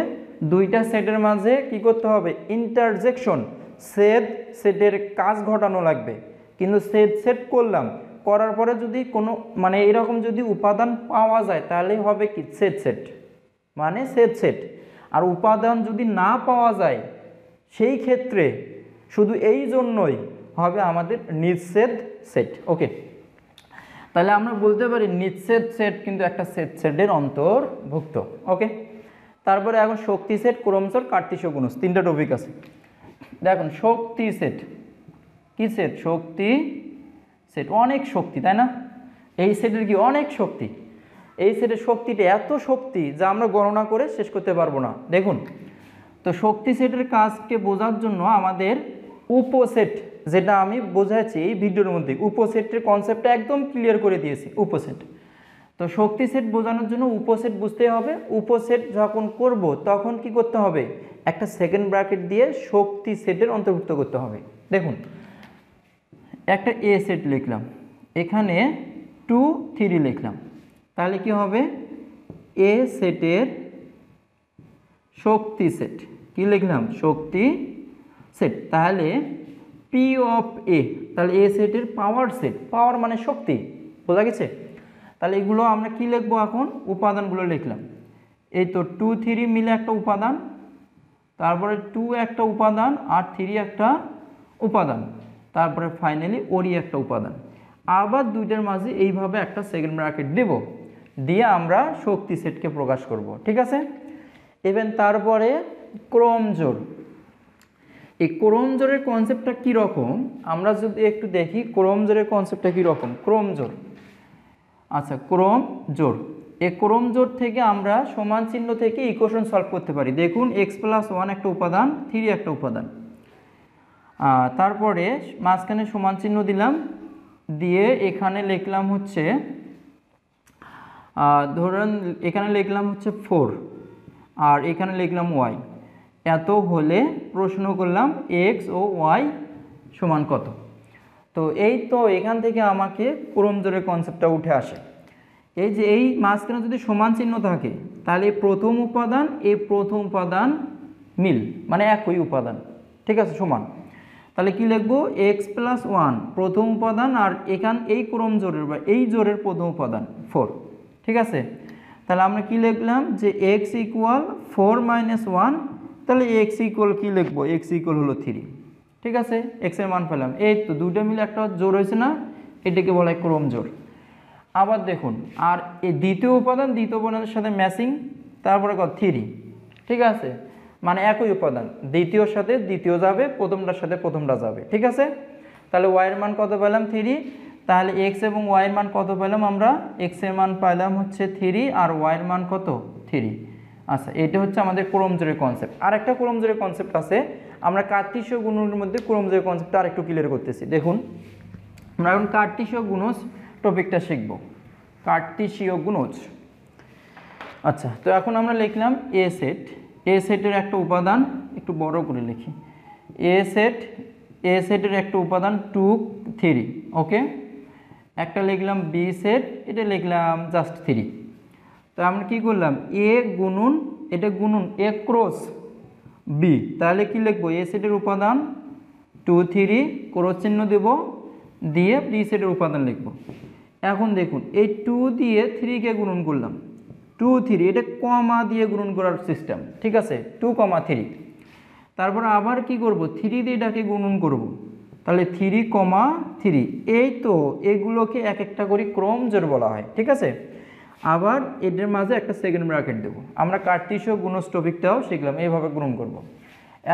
Speaker 1: দুইটা সেটের মাঝে কি করতে হবে, ইন্টারজেকশন, সেটের কাজ ঘটানো লাগবে। কিন্তু সেট করলাম, করার পরে যদি কোনো মানে এরকম যদি উপাদান পাওয়া যায় তাহলে হবে কি সেট, মানে সেট। আর উপাদান যদি না পাওয়া যায় সেই ক্ষেত্রে শুধু এই জন্যই হবে আমাদের নিচ্ছেদ সেট। ওকে, তাহলে আমরা বলতে পারি নিচ্ছেদ সেট কিন্তু একটা সেটের অন্তর্ভুক্ত। ওকে, তারপরে এখন শক্তি সেট, ক্রমচর, কার্তিসীয় গুণজ, তিনটা টপিক আছে। দেখুন শক্তি সেট, কি সেট, শক্তি সেট, অনেক শক্তি তাই না, এই সেটের কি অনেক শক্তি, এই সেটের শক্তিটা এত শক্তি যা আমরা গণনা করে শেষ করতে পারবো না। দেখুন তো শক্তি সেটের কাজকে বোঝার জন্য আমাদের উপসেট, যেটা আমি বোঝাচ্ছি এই ভিডিওর মধ্যে, উপসেটের কনসেপ্টটা একদম ক্লিয়ার করে দিয়েছি। উপসেট, তো শক্তি সেট বোঝানোর জন্য উপসেট বুঝতে হবে। উপসেট যখন করব তখন কি করতে হবে, একটা সেকেন্ড ব্র্যাকেট দিয়ে শক্তি সেটের অন্তর্ভুক্ত করতে হবে। দেখুন একটা এ সেট লিখলাম, এখানে 2 3 লিখলাম, তাহলে কি হবে এ সেটের শক্তি সেট, কি লিখলাম শক্তি সেট, তাহলে পি অফ এ, তাহলে এ সেটের পাওয়ার সেট, পাওয়ার মানে শক্তি, বোঝা গেছে। তাহলে এগুলো আমরা কি লিখবো এখন, উপাদানগুলো লিখলাম, এই তো 2 3 মিলে একটা উপাদান, তারপরে 2 একটা উপাদান আর 3 একটা উপাদান, তারপরে ফাইনালি ওরই একটা উপাদান, আবার দুইটার মাঝে এইভাবে একটা সেকেন্ড ব্র্যাকেট দেব, দিয়ে আমরা শক্তি সেটকে প্রকাশ করব, ঠিক আছে। ইভেন তারপরে ক্রম জোড়, এই ক্রম জোড়ের কনসেপ্টটা কীরকম আমরা যদি একটু দেখি, ক্রম জোড়ের কনসেপ্টটা কীরকম, ক্রম জোড়, আচ্ছা ক্রম জোড়, এই ক্রম জোড় থেকে আমরা সমান চিহ্ন থেকে ইকুয়েশন সলভ করতে পারি। দেখুন x+1 একটা উপাদান, 3 একটা উপাদান, তারপরে মাঝখানে সমান চিহ্ন দিলাম, দিয়ে এখানে লিখলাম হচ্ছে ধরুন এখানে লিখলাম হচ্ছে 4 আর এখানে লিখলাম y, এত হলে প্রশ্ন করলাম x ও y সমান কত। তো এই তো এখান থেকে আমাকে ক্রম জোড়ের কনসেপ্টটা উঠে আসে। এই যে এই মাঝখানে যদি সমান চিহ্ন থাকে তাহলে প্রথম উপাদান মিল, মানে একই উপাদান, ঠিক আছে, সমান, তাহলে কি লিখবো x+1 প্রথম উপাদান আর এই ক্রম জোড়ের বা এই জোড়ের প্রথম উপাদান 4, ঠিক আছে। তাহলে আমরা কি লিখলাম যে x = 4 - 1, তাহলে x = কি লিখবো, x = হলো 3, ঠিক আছে, x এর মান পেলাম, এই তো দুটো মিলে একটা জোড় হয়েছে না, এটাকে বলা হয় ক্রম জোড়। আবার দেখুন আর এই দ্বিতীয় উপাদানের সাথে ম্যাচিং, তারপরে কত 3, ঠিক আছে, মানে একই উপাদান, দ্বিতীয়র সাথে দ্বিতীয় যাবে, প্রথমটার সাথে প্রথমটা যাবে, ঠিক আছে। তাহলে y এর মান কত পেলাম 3, তাহলে x এবং y এর মান কত পেলাম আমরা, x এর মান পেলাম হচ্ছে 3 আর y এর মান কত 3। আচ্ছা এটা হচ্ছে আমাদের ক্রম জোড়ের কনসেপ্ট। আর একটা ক্রম জোড়ের কনসেপ্ট আছে, আমরা কার্টেসীয় গুণনের মধ্যে ক্রম জোড়ের কনসেপ্টটা আরেকটু ক্লিয়ার করতেছি। দেখুন আমরা এখন কার্টেসীয় গুণজ টপিকটা শিখব, কার্টেসীয় গুণজ। আচ্ছা তো এখন আমরা লিখলাম এ সেটের একটা উপাদান, একটু বড় করে লিখি, এ সেটের একটা উপাদান 2 3, ওকে, একটা লিখলাম বি সেট, এটা লিখলাম জাস্ট 3। তো আমরা কি করলাম এ গুণন, এটা গুণন এ ক্রস বি, তাহলে কি লিখবো এ সেটের উপাদান 2 3 ক্রস চিহ্ন দেব, দিয়ে বি সেটের উপাদান লিখব। এখন দেখুন এই 2 দিয়ে 3 কে গুণন করলাম, 2 3, এটা কমা দিয়ে গুণন করার সিস্টেম, ঠিক আছে, 2 3, তারপর আবার কি করব 3 দিয়ে এটাকে গুণন করব, তাহলে 3 3, এই তো এগুলোকে এক একটা করে ক্রম জোড় বলা হয়, ঠিক আছে। আবার এদের মাঝে একটা সেকেন্ড ব্র্যাকেট দেব। আমরা কার্টেসীয় গুণজ টপিকটাও শিখলাম, এইভাবে গুণন করব।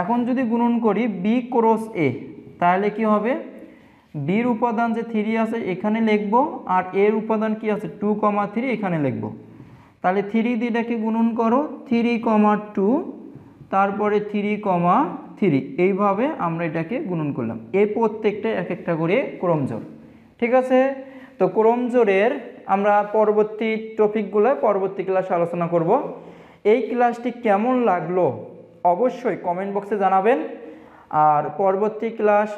Speaker 1: এখন যদি গুণন করি বি ক্রস এ, তাহলে কি হবে, বির উপাদান যে 3 আছে এখানে লিখব, আর এর উপাদান কি আছে 2 3 এখানে লিখব। তাহলে 3 দিয়ে এটাকে গুণন করো, 3 2, তারপরে 3 3, এইভাবে আমরা এটাকে গুণন করলাম। এই প্রত্যেকটা এক একটা করে ক্রম জোড়, ঠিক আছে। তো ক্রম জোড়ের আমরা পরবর্তী টপিকগুলো পরবর্তী ক্লাসে আলোচনা করব। এই ক্লাসটি কেমন লাগলো অবশ্যই কমেন্ট বক্সে জানাবেন, আর পরবর্তী ক্লাস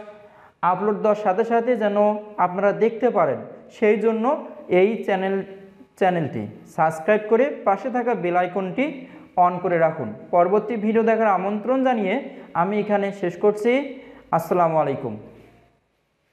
Speaker 1: আপলোড দেওয়ার সাথে সাথে যেন আপনারা দেখতে পারেন সেই জন্য এই চ্যানেলটি সাবস্ক্রাইব করে পাশে থাকা বেল আইকনটি অন করে রাখুন। পরবর্তী ভিডিও দেখার আমন্ত্রণ জানিয়ে আমি এখানে শেষ করছি। আসসালামু আলাইকুম।